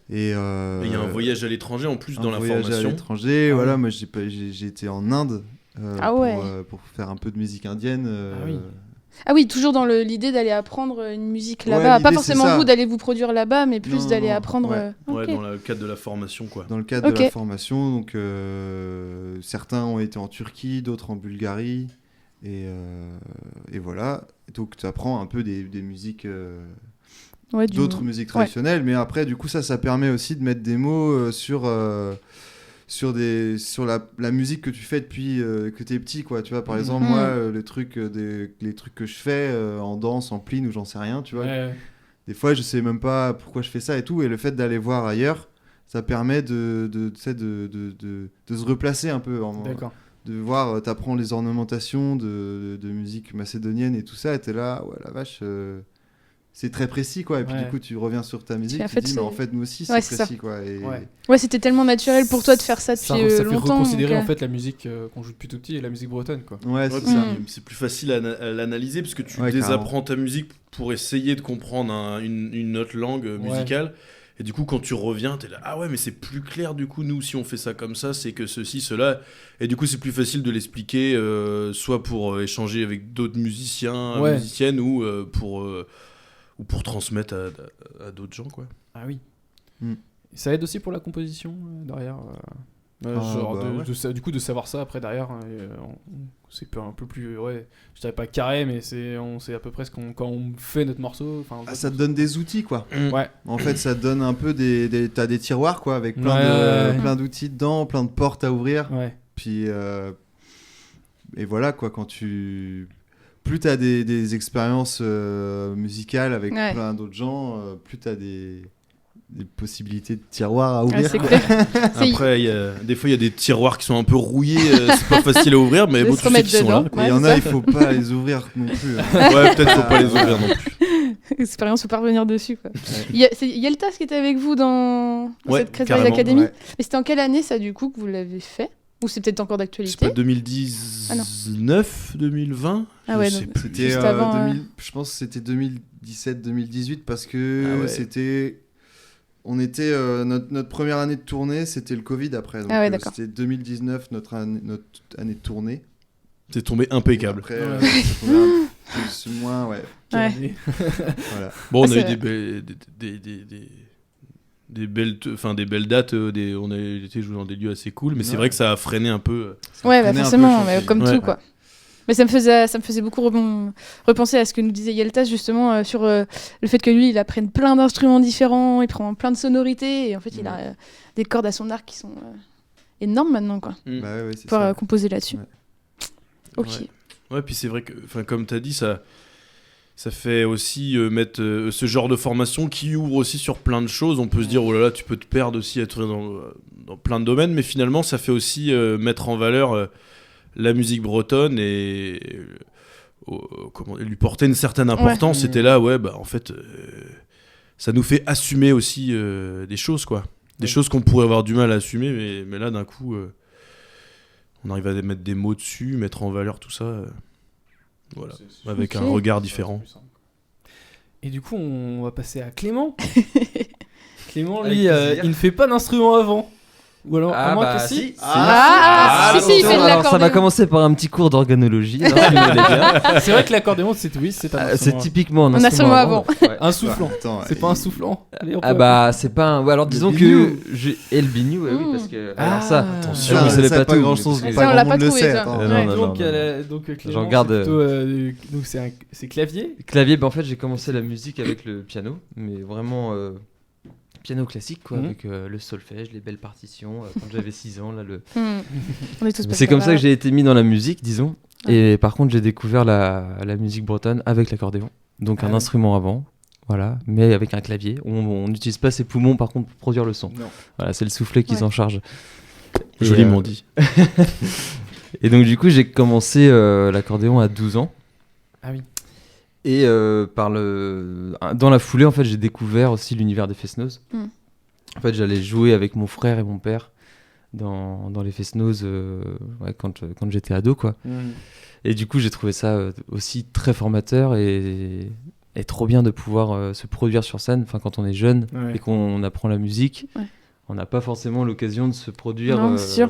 Et il y a un voyage à l'étranger en plus dans la formation. À l'étranger, voilà. Moi, j'ai été en Inde pour faire un peu de musique indienne. Ah oui, toujours dans l'idée d'aller apprendre une musique là-bas. Pas forcément vous d'aller vous produire là-bas, mais plus d'aller apprendre. Dans le cadre de la formation, quoi. Dans le cadre de la formation, donc certains ont été en Turquie, d'autres en Bulgarie, et voilà. Donc tu apprends un peu des musiques, d'autres musiques traditionnelles, mais après, du coup, ça permet aussi de mettre des mots sur la musique que tu fais depuis que t'es petit, quoi. Tu vois, par exemple, moi, les trucs que je fais en danse, en pline ou j'en sais rien, tu vois. Des fois, je sais même pas pourquoi je fais ça et tout, et le fait d'aller voir ailleurs, ça permet de se replacer un peu. D'accord. De voir, t'apprends les ornementations de musique macédonienne et tout ça, et t'es là, ouais, la vache... c'est très précis, quoi. Et puis du coup, tu reviens sur ta musique, tu te dis, mais en fait, nous aussi, c'est précis, quoi. Et... c'était tellement naturel pour toi de faire ça depuis longtemps. Ça fait reconsidérer en fait la musique qu'on joue depuis tout petit et la musique bretonne, quoi. Ouais, c'est ça. C'est plus facile à l'analyser parce que tu désapprends ta musique pour essayer de comprendre une autre langue musicale. Et du coup, quand tu reviens, t'es là, ah ouais, mais c'est plus clair, du coup, nous, si on fait ça comme ça, c'est que ceci, cela. Et du coup, c'est plus facile de l'expliquer, soit pour échanger avec d'autres musiciens, musiciennes, ou pour transmettre à d'autres gens, quoi. Ah oui. Ça aide aussi pour la composition, derrière du coup, de savoir ça, après, derrière, c'est un peu plus, je dirais pas carré, mais on sait à peu près quand on fait notre morceau. Ça te donne des outils, quoi. Ouais. En fait, ça te donne un peu t'as des tiroirs, quoi, avec plein d'outils dedans, plein de portes à ouvrir. Ouais. Puis, et voilà, quoi, plus t'as des expériences musicales avec plein d'autres gens, plus t'as des possibilités de tiroirs à ouvrir. C'est clair. Après, des fois, il y a des tiroirs qui sont un peu rouillés, c'est pas facile à ouvrir, mais bon, tu sais qu'ils sont là. Il y en a, il faut pas les ouvrir non plus. Ouais, peut-être faut pas les ouvrir non plus. Expérience, faut pas revenir dessus, quoi. C'est Yeltas qui était avec vous dans cette création d'académie. Et c'était en quelle année, ça, du coup, que vous l'avez fait? Ou c'est peut-être encore d'actualité? C'est pas 2019, 2020. Ah ouais, c'était juste avant. Je pense que c'était 2017-2018 parce que c'était. On était notre première année de tournée, c'était le Covid après. Donc, c'était 2019 notre année de tournée. C'est tombé impeccable. Après, c'est tombé plus ou moins, voilà. Bon, on a eu des belles dates, on a été joué dans des lieux assez cool, mais c'est vrai que ça a freiné un peu. Forcément, mais comme tout, quoi. Mais ça me faisait beaucoup repenser à ce que nous disait Yeltas, justement, sur le fait que lui, il apprenne plein d'instruments différents, il prend plein de sonorités, et en fait, il a des cordes à son arc qui sont énormes maintenant, quoi. Pour composer là-dessus. Ok. Ouais, puis c'est vrai que, comme tu as dit, ça ça fait aussi mettre ce genre de formation qui ouvre aussi sur plein de choses. On peut se dire, oh là là, tu peux te perdre aussi, être dans plein de domaines, mais finalement, ça fait aussi mettre en valeur la musique bretonne et lui porter une certaine importance. C'était là, en fait, ça nous fait assumer aussi des choses, quoi. Des choses qu'on pourrait avoir du mal à assumer, mais là, d'un coup, on arrive à mettre des mots dessus, mettre en valeur tout ça. Voilà, avec un regard différent. Et du coup, on va passer à Clément. Clément, lui, il ne fait pas d'instrument avant. Ou alors, à moins que si. Si, il fait de l'accordéon. Ça va commencer par un petit cours d'organologie. Alors, si vous voulez bien. C'est vrai que l'accordéon, c'est un instrument. C'est typiquement un instrument avant. Ouais. Un soufflant. Attends, C'est pas un soufflant. Allez, c'est pas un. Ouais, alors disons que. Et le bignou, oui, parce que. Alors ça, attention, vous savez pas pas tout. grand chose. mais- Pas Ça, on l'a grand pas monde le trouvé, sait. ça. Attends. Non. Donc Clément, J'en garde, c'est plutôt, donc c'est clavier. Clavier, en fait, j'ai commencé la musique avec le piano, mais vraiment piano classique, quoi, avec le solfège, les belles partitions. Quand j'avais 6 ans, là, On est tous c'est comme ça que j'ai été mis dans la musique, disons. Et par contre, j'ai découvert la musique bretonne avec l'accordéon, donc un instrument avant. Voilà, mais avec un clavier. On n'utilise pas ses poumons, par contre, pour produire le son. Non. Voilà, c'est le soufflet qui s'en charge. Et, Joliment dit. Et donc, du coup, j'ai commencé l'accordéon à 12 ans. Ah oui. Et dans la foulée, en fait, j'ai découvert aussi l'univers des Fest-Noz. En fait, j'allais jouer avec mon frère et mon père dans les Fest-Noz quand j'étais ado, quoi. Et du coup, j'ai trouvé ça aussi très formateur et trop bien de pouvoir se produire sur scène. Enfin, quand on est jeune et qu'on apprend la musique, on n'a pas forcément l'occasion de se produire. Non, c'est sûr.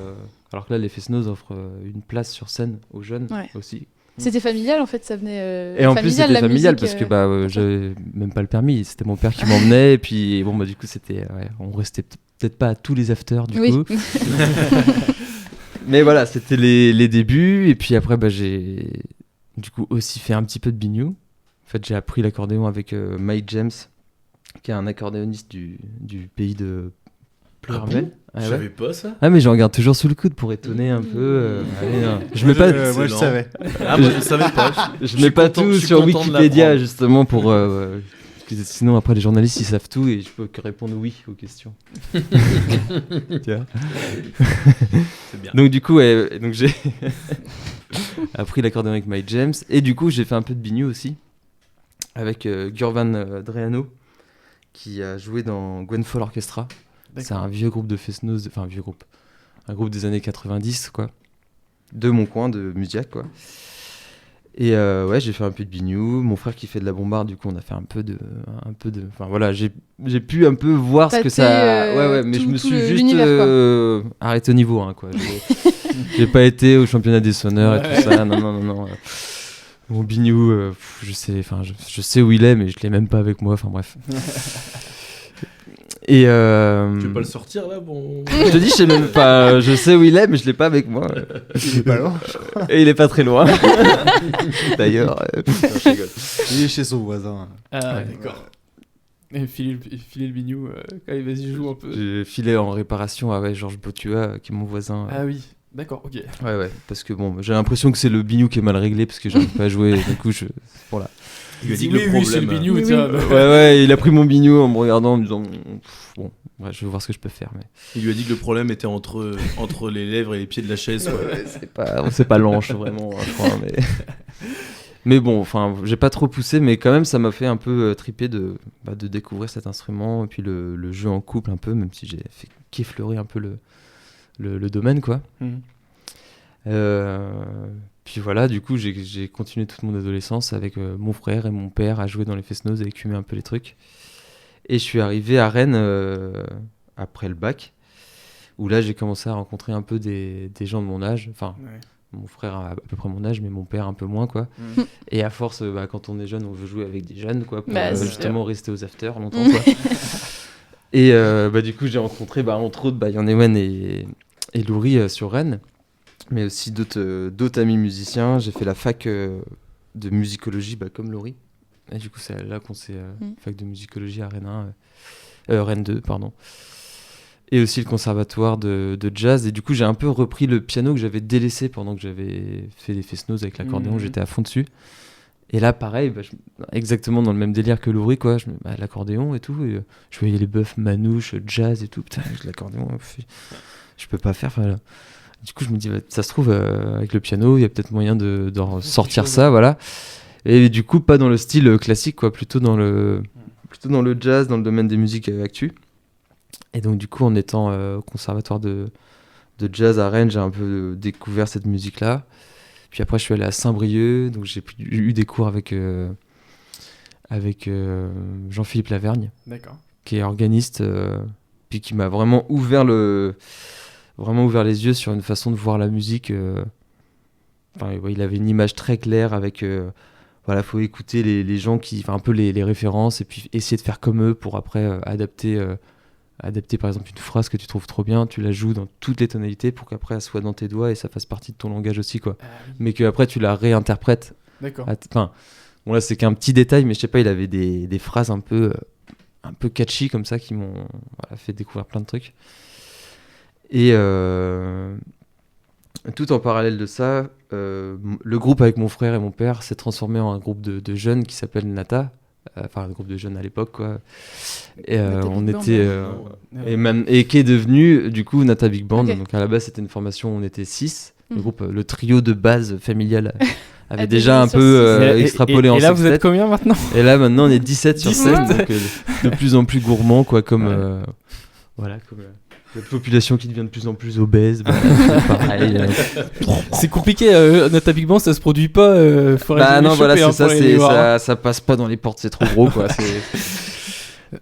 Alors que là, les Fest-Noz offrent une place sur scène aux jeunes aussi. C'était familial, en fait, ça venait. Et en plus, c'était la familial musique, parce que j'avais même pas le permis. C'était mon père qui m'emmenait. Et puis, bon, du coup, on restait peut-être pas à tous les afters, du coup. Mais voilà, c'était les débuts. Et puis après, j'ai du coup aussi fait un petit peu de biniou. En fait, j'ai appris l'accordéon avec Mike James, qui est un accordéoniste du pays de Ploermel. Je savais pas ça. Ah, mais j'en garde toujours sous le coude pour étonner un peu. Je mets pas. Moi, je savais. Moi, je savais pas. Je mets pas tout sur Wikipédia, justement, pour. Parce que sinon, après, les journalistes, ils savent tout et je peux que répondre oui aux questions. Tu vois. C'est bien. Donc, du coup, donc j'ai appris l'accordéon avec Mike James. Et du coup, j'ai fait un peu de biniou aussi. Avec Gurvan Dreano, qui a joué dans Gwenfall Orchestra. C'est un vieux groupe de Fest-Noz, enfin un vieux groupe, un groupe des années 90, quoi, de mon coin, de Musiac, quoi. Et j'ai fait un peu de biniou. Mon frère qui fait de la bombarde, du coup, on a fait un peu de, enfin voilà, j'ai pu un peu voir ce que ça, mais je me suis juste arrêté au niveau 1, quoi. J'ai pas été au championnat des sonneurs et tout ça, non. Mon biniou, je sais où il est, mais je l'ai même pas avec moi, enfin bref. Et Tu veux pas le sortir là, bon. Je te dis, je sais même pas. Je sais où il est, mais je l'ai pas avec moi. Il est pas loin. Et il est pas très loin. D'ailleurs, je rigole. Il est chez son voisin. Ah, d'accord. Et filer le biniou. Allez, vas-y, joue un peu. J'ai filé en réparation à Georges Botua, qui est mon voisin. Ah oui, d'accord, ok. Ouais, parce que bon, j'ai l'impression que c'est le bignou qui est mal réglé parce que j'arrive pas à jouer. Du coup, voilà. Il lui a dit oui, que le problème. c'est le biniou, Oui, tiens. Ouais, il a pris mon bignou en me regardant, en me disant bon, je vais voir ce que je peux faire. Mais Il lui a dit que le problème était entre les lèvres et les pieds de la chaise, quoi. c'est pas l'anche vraiment, je crois. Mais bon, enfin, j'ai pas trop poussé, mais quand même, ça m'a fait un peu triper de découvrir cet instrument et puis le jeu en couple un peu, même si j'ai fait qu'effleurer un peu le domaine, quoi. Puis voilà, du coup, j'ai continué toute mon adolescence avec mon frère et mon père à jouer dans les Fest-Noz, à écumer un peu les trucs. Et je suis arrivé à Rennes après le bac, où là, j'ai commencé à rencontrer un peu des gens de mon âge. Enfin, mon frère a à peu près mon âge, mais mon père un peu moins, quoi. Et à force, quand on est jeune, on veut jouer avec des jeunes, quoi, pour justement rester aux afters longtemps, quoi. Et du coup, j'ai rencontré, entre autres, Yann et Loury sur Rennes. Mais aussi d'autres amis musiciens. J'ai fait la fac de musicologie comme Laurie. Et du coup, c'est là qu'on s'est fac de musicologie à Rennes 1, Rennes 2, pardon. Et aussi le conservatoire de jazz. Et du coup, j'ai un peu repris le piano que j'avais délaissé pendant que j'avais fait les Fest-Noz avec l'accordéon. J'étais à fond dessus. Et là, pareil, exactement dans le même délire que Louvry, quoi. L'accordéon et tout. Et, je voyais les bœufs manouches, jazz et tout. Putain, l'accordéon, je peux pas faire. Là. Du coup, je me dis, ça se trouve, avec le piano, il y a peut-être moyen de sortir ça, voilà. Et du coup, pas dans le style classique, quoi. Plutôt dans le jazz, dans le domaine des musiques actuelles. Et donc, du coup, en étant au conservatoire de jazz à Rennes, j'ai un peu découvert cette musique-là. Puis après, je suis allé à Saint-Brieuc, donc j'ai eu des cours avec Jean-Philippe Lavergne, qui est organiste, puis qui m'a vraiment ouvert les yeux sur une façon de voir la musique. Il avait une image très claire avec, faut écouter les gens un peu les références, et puis essayer de faire comme eux pour après adapter par exemple une phrase que tu trouves trop bien, tu la joues dans toutes les tonalités pour qu'après elle soit dans tes doigts et ça fasse partie de ton langage aussi, quoi. Oui. Mais qu'après tu la réinterprètes. D'accord. Bon là c'est qu'un petit détail, mais je sais pas, il avait des phrases un peu catchy comme ça qui m'ont fait découvrir plein de trucs. Et tout en parallèle de ça, le groupe avec mon frère et mon père s'est transformé en un groupe de jeunes qui s'appelle Nata. Un groupe de jeunes à l'époque, quoi. Et on était et qui est devenu du coup Nata Big Band. Donc à la base c'était une formation où on était 6. Le trio de base familial avait déjà un peu extrapolé en sextet. Et là vous êtes combien maintenant ? Et là maintenant on est 17 sur scène, donc de plus en plus gourmand, quoi, comme la population qui devient de plus en plus obèse, c'est pareil. C'est compliqué, Nata Big Band, ça se produit pas. C'est ça, ça passe pas dans les portes, c'est trop gros, quoi.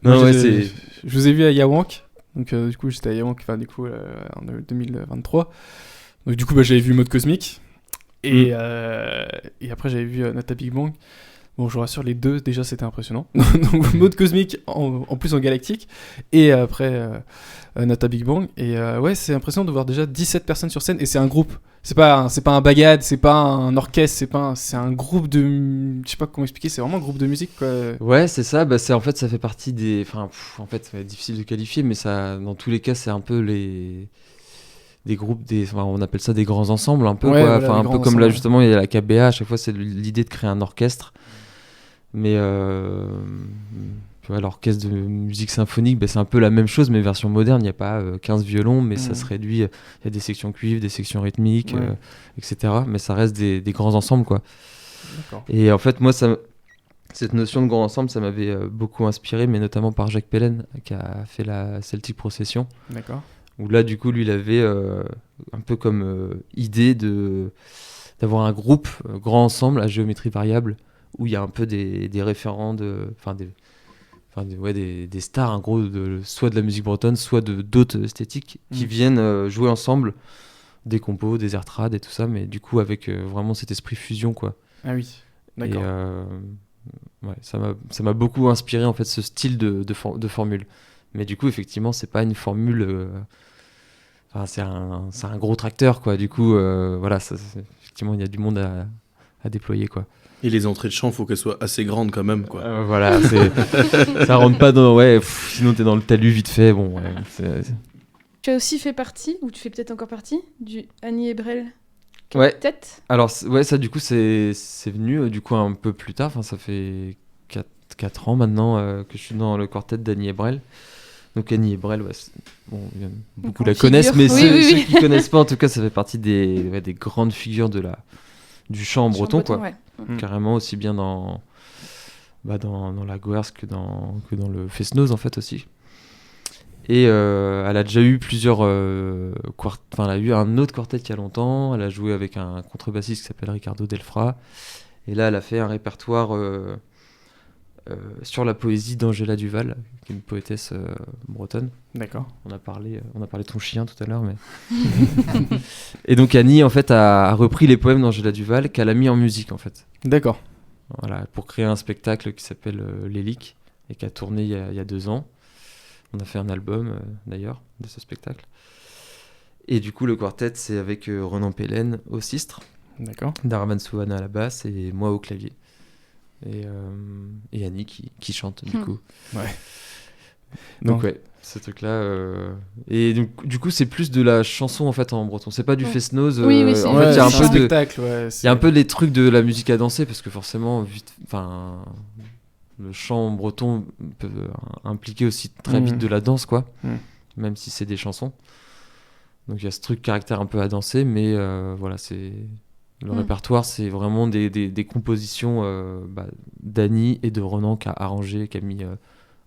Je vous ai vu à Yawank, donc du coup j'étais à Yawank, en 2023. Donc du coup j'avais vu Mode Cosmique, et après j'avais vu Nata Big Bang. Bon, je vous rassure, les deux, déjà, c'était impressionnant. Donc, Mode Cosmique, en plus en galactique, et après, Nata Big Bang. Et c'est impressionnant de voir déjà 17 personnes sur scène, et c'est un groupe. C'est pas un bagad, c'est pas un orchestre, c'est un groupe de... Je sais pas comment expliquer, c'est vraiment un groupe de musique, quoi. Ouais, c'est ça, en fait, ça fait partie des... c'est difficile de qualifier, mais ça, dans tous les cas, c'est un peu des groupes, on appelle ça des grands ensembles, un peu, quoi. Un peu comme là, justement, il y a la KBA, à chaque fois, c'est l'idée de créer un orchestre. Mais tu vois, l'orchestre de musique symphonique, c'est un peu la même chose, mais version moderne. Il n'y a pas 15 violons, mais ça se réduit. Il y a des sections cuivres, des sections rythmiques, etc. Mais ça reste des grands ensembles, quoi. D'accord. Et en fait, moi, cette notion de grand ensemble, ça m'avait beaucoup inspiré, mais notamment par Jacques Pellen, qui a fait la Celtic Procession. D'accord. Où là, du coup, lui, il avait un peu comme idée d'avoir un groupe grand ensemble à géométrie variable, où il y a un peu des référents des stars, en gros, soit de la musique bretonne, soit d'autres esthétiques, qui viennent jouer ensemble des compos, des air trad et tout ça, mais du coup avec vraiment cet esprit fusion, quoi. Ah oui, d'accord. Et ça m'a beaucoup inspiré, en fait, ce style de formule. Mais du coup, effectivement, c'est pas une formule... c'est un gros tracteur, quoi. Du coup, effectivement, il y a du monde à déployer, quoi. Et les entrées de chant, faut qu'elles soient assez grandes quand même, quoi. Ça rentre pas dans... sinon t'es dans le talus vite fait, bon. Tu as aussi fait partie, ou tu fais peut-être encore partie, du Annie Ebrel Tête. Alors, ça, du coup, c'est venu du coup un peu plus tard. Enfin, ça fait 4 ans maintenant que je suis dans le quartet d'Annie Ebrel. Donc Annie Ebrel, beaucoup la connaissent, mais ceux qui connaissent pas, en tout cas, ça fait partie des grandes figures du chant breton, quoi. Ouais. Carrément, aussi bien dans la Goerz que dans le Fest-Noz, en fait, aussi. Et elle a déjà eu plusieurs elle a eu un autre quartet il y a longtemps. Elle a joué avec un contrebassiste qui s'appelle Ricardo Delfra. Et là, elle a fait un répertoire sur la poésie d'Angela Duval, qui est une poétesse bretonne. D'accord. On a parlé de ton chien tout à l'heure, mais... Et donc Annie, en fait, a repris les poèmes d'Angela Duval qu'elle a mis en musique, en fait. D'accord. Voilà, pour créer un spectacle qui s'appelle L'Hélique, et qui a tourné il y a 2 ans. On a fait un album, d'ailleurs, de ce spectacle. Et du coup, le quartet, c'est avec Renan Pellen au sistre, d'accord, Daraman Souhana à la basse, et moi au clavier. Et Annie qui chante, du coup. Ouais. Donc ouais, ce truc-là. Et donc, du coup, c'est plus de la chanson en fait en breton. C'est pas du fest-noz. Oui, c'est en fait, il y a un peu de spectacle. il y a un peu les trucs de la musique à danser parce que forcément, le chant breton peut impliquer aussi très vite de la danse, quoi. Même si c'est des chansons. Donc il y a ce truc caractère un peu à danser, mais voilà, c'est le répertoire, c'est vraiment des compositions d'Annie et de Renan qui a arrangé, qui a mis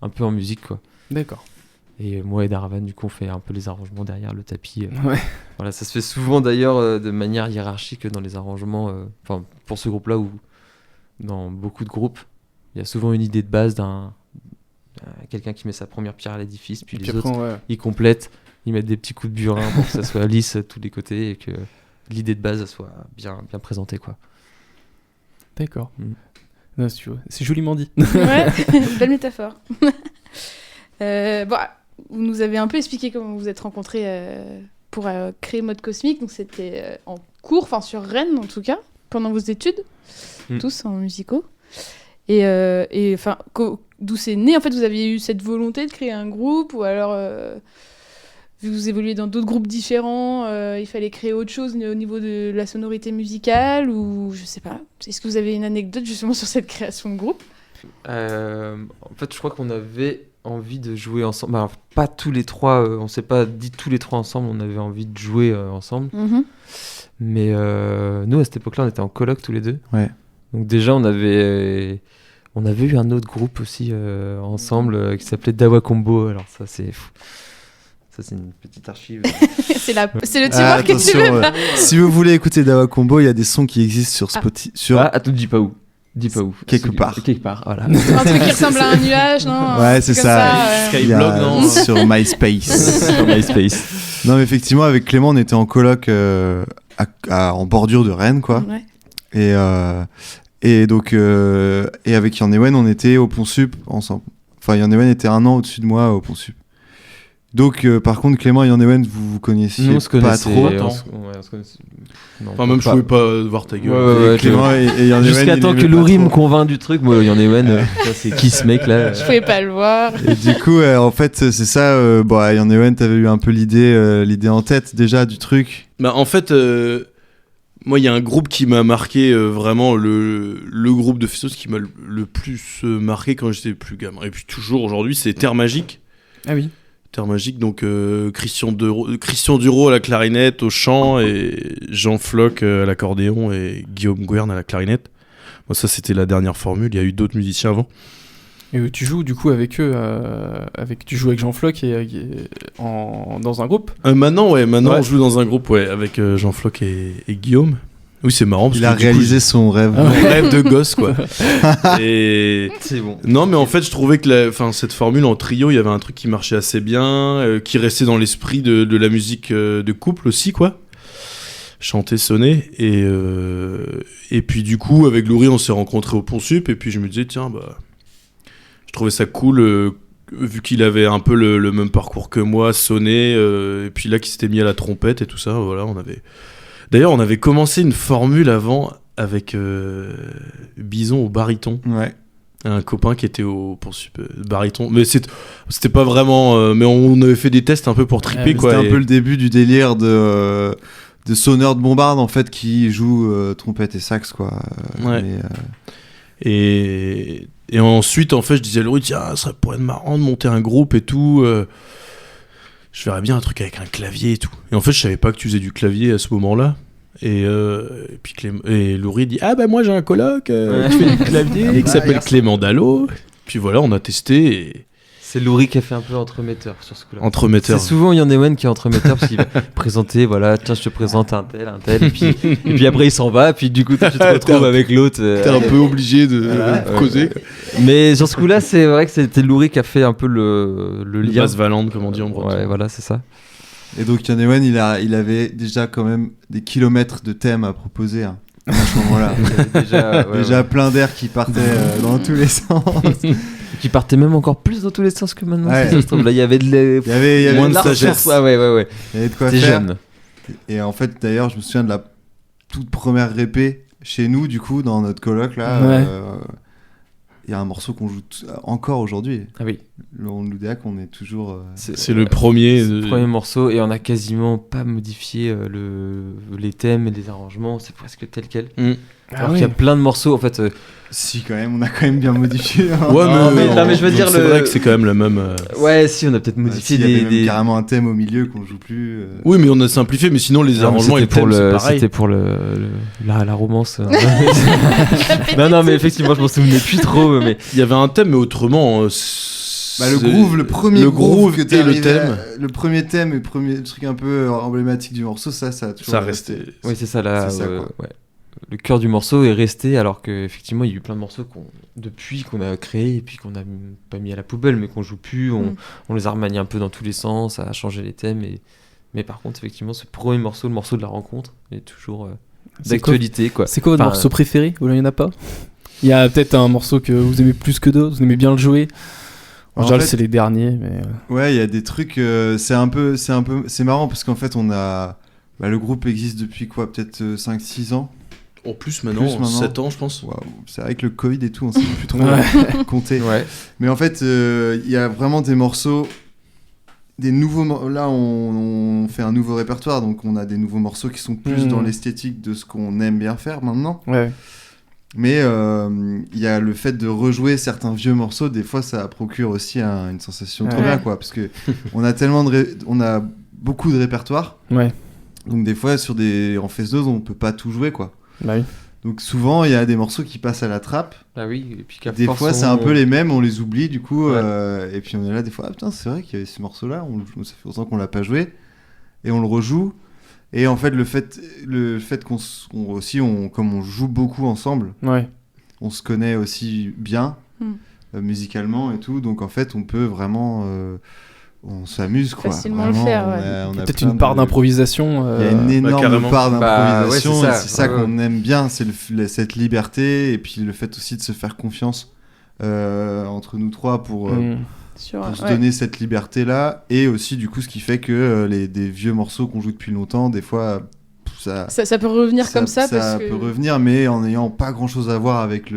un peu en musique, quoi. D'accord. Et moi et Darvan, du coup, on fait un peu les arrangements derrière le tapis. Ouais. Voilà, ça se fait souvent d'ailleurs de manière hiérarchique dans les arrangements. Pour ce groupe-là ou dans beaucoup de groupes, il y a souvent une idée de base d'un quelqu'un qui met sa première pierre à l'édifice, puis les autres, ils complètent, ils mettent des petits coups de burin pour que ça soit lisse de tous les côtés et que l'idée de base soit bien présentée, quoi. D'accord. Non, si tu veux. C'est joliment dit. Ouais, belle métaphore. Vous nous avez un peu expliqué comment vous vous êtes rencontrés pour créer Mode Cosmique. Donc c'était en cours, enfin sur Rennes en tout cas, pendant vos études, tous en musicaux. Et d'où c'est né, en fait, vous aviez eu cette volonté de créer un groupe, ou alors vu que vous évoluez dans d'autres groupes différents, il fallait créer autre chose au niveau de la sonorité musicale, ou je sais pas. Est-ce que vous avez une anecdote justement sur cette création de groupe ? En fait, je crois qu'on avait envie de jouer ensemble. Alors, pas tous les trois, on s'est pas dit tous les trois ensemble, on avait envie de jouer ensemble. Mais nous, à cette époque-là, on était en coloc tous les deux. Ouais. Donc déjà, on avait eu un autre groupe aussi ensemble qui s'appelait Dawa Combo. Alors ça, c'est fou. Ça, c'est une petite archive. c'est le tiroir que tu veux pas. Si vous voulez écouter Dawa Combo, il y a des sons qui existent sur Spotify. Attends, dis pas où. Quelque part, voilà. Un truc qui ressemble à un nuage, non ? Ouais, c'est ça. Skyblog, non ? Sur MySpace. Non, mais effectivement, avec Clément, on était en coloc en bordure de Rennes, quoi. Ouais. Et donc, et avec Yann Ewen, on était au Pont-Sup ensemble. Enfin, Yann Ewen était 1 an au-dessus de moi au Pont-Sup. Donc, par contre, Clément et Yann Ewen, vous connaissiez pas trop. On se connaissait. Non, enfin, même je pouvais pas voir ta gueule. Ouais, Clément et Yann Ewen. Jusqu'à temps que Laurie me convainc du truc, moi, Yann Ewen, c'est qui ce mec là ? Je pouvais pas le voir. Et du coup, en fait, c'est ça. Yann Ewen, t'avais eu un peu l'idée en tête déjà du truc. Bah, en fait, moi, il y a un groupe qui m'a marqué vraiment, le groupe de Festos qui m'a le plus marqué quand j'étais plus gamin. Et puis toujours aujourd'hui, c'est Terre Magique. Ah oui. Terre Magique, donc Christian Duro à la clarinette, au chant, et Jean Floch à l'accordéon et Guillaume Gouerne à la clarinette. Moi, ça, c'était la dernière formule. Il y a eu d'autres musiciens avant. Et tu joues du coup avec eux, tu joues avec Jean Floch dans un groupe. Maintenant, on joue dans un groupe, avec Jean Floch et Guillaume. Oui, c'est marrant. Parce il a réalisé son rêve. Mon rêve de gosse, quoi. Et c'est bon. Non, mais en fait, je trouvais que cette formule en trio, il y avait un truc qui marchait assez bien, qui restait dans l'esprit de la musique de couple aussi, quoi. Chanter, sonner. Et puis, du coup, avec Laurie, on s'est rencontrés au Pont-Sup. Et puis, je me disais, tiens, je trouvais ça cool, vu qu'il avait un peu le même parcours que moi, sonner. Et puis là, qu'il s'était mis à la trompette et tout ça. Voilà, D'ailleurs, on avait commencé une formule avant avec Bison au baryton. Ouais. Un copain qui était au Pont-Sup baryton. Mais c'était pas vraiment... mais on avait fait des tests un peu pour triper, quoi. C'était un peu le début du délire de sonneurs de bombarde, en fait, qui jouent trompette et sax, quoi. Ouais. Et ensuite, en fait, je disais à Laurie, tiens, ça pourrait être marrant de monter un groupe et tout. Je verrais bien un truc avec un clavier et tout. Et en fait, je savais pas que tu faisais du clavier à ce moment-là. Et puis Laurie dit, moi j'ai un coloc qui fait du clavier, qui s'appelle Clément Dallot. Puis voilà, on a testé. Et... C'est Laurie qui a fait un peu entremetteur sur ce coup-là. Entremetteur. C'est souvent Yann Ewen qui est entremetteur parce qu'il va présenter, tiens, je te présente un tel, et puis après il s'en va, puis du coup tu te retrouves avec l'autre. T'es un peu obligé de causer. Mais sur ce coup-là, c'est vrai que c'était Laurie qui a fait un peu le lien. Basse valente, comme on dit en breton. Ouais, voilà, c'est ça. Et donc Yann Ewen, il avait déjà quand même des kilomètres de thèmes à proposer. À ce moment-là. Déjà plein d'air qui partaient dans tous les sens. Qui partait même encore plus dans tous les sens que maintenant. Ouais. Si ça se trouve. Là, il y avait moins de sagesse. Ouais. Il y avait de quoi faire. Jeune. Et en fait, d'ailleurs, je me souviens de la toute première répé chez nous, du coup, dans notre coloc là. Ouais. il y a un morceau qu'on joue encore aujourd'hui. Ah oui. Le L'Oudéac, on est toujours. C'est le premier. C'est le premier morceau et on a quasiment pas modifié les thèmes et les arrangements, c'est presque tel quel. Alors qu'il y a plein de morceaux en fait. Si, quand même, on a quand même bien modifié. Hein. Ouais, mais je veux dire, c'est vrai que c'est quand même la même. Ouais, si, on a peut-être modifié il y avait même carrément un thème au milieu qu'on joue plus. Oui, mais on a simplifié, mais sinon les arrangements et les thèmes, c'est pareil. C'était pour la romance. non, mais effectivement, je m'en souvenais plus trop. Mais il y avait un thème, mais autrement. Le groove, le premier groove que t'es arrivé le premier thème et le premier truc un peu emblématique du morceau, ça a toujours resté. Oui, c'est ça, là. C'est ça, ouais. Le cœur du morceau est resté, alors qu'effectivement, il y a eu plein de morceaux depuis qu'on a créé et puis qu'on a pas mis à la poubelle, mais qu'on joue plus. On les a remaniés un peu dans tous les sens, ça a changé les thèmes. Mais par contre, effectivement, ce premier morceau, le morceau de la rencontre, est toujours d'actualité. C'est quoi votre morceau préféré? Ou là, il n'y en a pas? Il y a peut-être un morceau que vous aimez plus que d'autres, vous aimez bien le jouer? En général, c'est les derniers. Mais... Ouais, il y a des trucs. C'est marrant parce qu'en fait, on a. Le groupe existe depuis quoi? Peut-être 5-6 ans. En plus maintenant, 7 ans je pense. Wow. C'est avec le Covid et tout, on sait plus trop compter. Ouais. Mais en fait, il y a vraiment des morceaux, des nouveaux. Là, on fait un nouveau répertoire, donc on a des nouveaux morceaux qui sont plus dans l'esthétique de ce qu'on aime bien faire maintenant. Ouais. Mais il y a le fait de rejouer certains vieux morceaux, des fois ça procure aussi une sensation trop bien, quoi, parce que on a tellement on a beaucoup de répertoire. Ouais. Donc des fois en phase 2 on peut pas tout jouer, quoi. Bah oui. Donc souvent il y a des morceaux qui passent à la trappe. Ah oui, et puis des fois c'est un peu les mêmes, on les oublie du coup, et puis on est là des fois, ah putain c'est vrai qu'il y avait ce morceau là, ça fait longtemps qu'on l'a pas joué, et on le rejoue. Et en fait le fait qu'on aussi comme on joue beaucoup ensemble, on se connaît aussi bien musicalement et tout, donc en fait on peut vraiment on s'amuse, quoi. Facilement vraiment, le faire. On a peut-être une part d'improvisation. Il y a une énorme part d'improvisation, et c'est ça qu'on aime bien, c'est cette liberté, et puis le fait aussi de se faire confiance entre nous trois pour se donner cette liberté-là, et aussi du coup ce qui fait que des vieux morceaux qu'on joue depuis longtemps, des fois ça peut revenir comme ça parce peut revenir, mais en n'ayant pas grand-chose à voir avec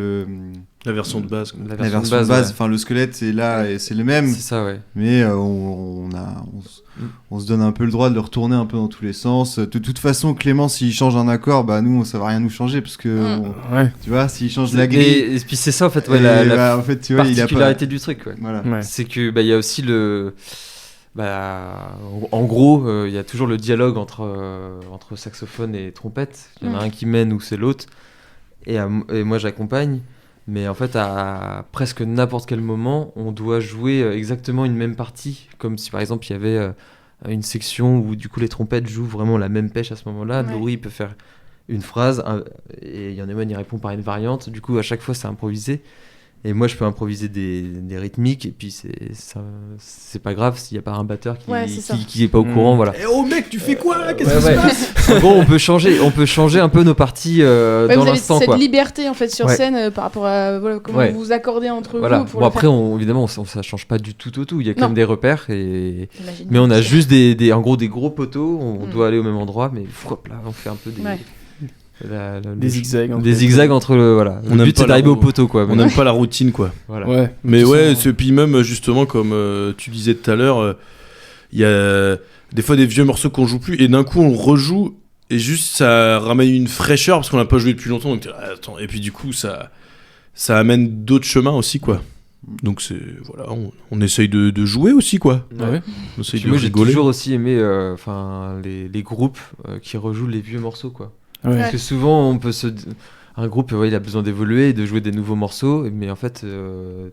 la version de base. La version de base, enfin le squelette c'est là et c'est le même. C'est ça, ouais. Mais on se donne un peu le droit de le retourner un peu dans tous les sens. De toute façon, Clément, s'il change un accord, nous ça va rien nous changer parce que tu vois, s'il change la grille. Et puis c'est ça en fait, la en fait, tu vois, particularité du truc, Voilà. C'est que il y a aussi en gros, il y a toujours le dialogue entre saxophone et trompette. Il y en a un qui mène ou c'est l'autre, et moi j'accompagne. Mais en fait, à presque n'importe quel moment, on doit jouer exactement une même partie, comme si par exemple il y avait une section où du coup les trompettes jouent vraiment la même pêche à ce moment-là. Laurie peut faire une phrase et Yann y répond par une variante. Du coup, à chaque fois, c'est improvisé. Et moi, je peux improviser des rythmiques, et puis c'est pas grave s'il n'y a pas un batteur qui est pas au courant, voilà. Eh oh mec, tu fais quoi là? Qu'est-ce qui se passe? En gros, on peut changer un peu nos parties dans l'instant, cette quoi. liberté en fait sur scène par rapport à comment vous vous accordez entre vous. Pour après, évidemment, ça change pas du tout. Il y a quand même des repères, mais on a juste en gros des gros poteaux. On doit aller au même endroit, mais hop, là, on fait un peu des zigzags. Des zigzags entre le but c'est d'arriver au poteau, quoi. On n'aime pas la routine, quoi. Voilà. Ouais. Mais puis même justement comme tu disais tout à l'heure, il y a des fois des vieux morceaux qu'on joue plus et d'un coup on rejoue et juste ça ramène une fraîcheur parce qu'on l'a pas joué depuis longtemps, donc attends, et puis du coup ça amène d'autres chemins aussi, quoi. Donc on essaye de jouer aussi, quoi. On essaye de moi rigoler. j'ai toujours aussi aimé les groupes qui rejouent les vieux morceaux, quoi. Parce que souvent un groupe il a besoin d'évoluer et de jouer des nouveaux morceaux, mais en fait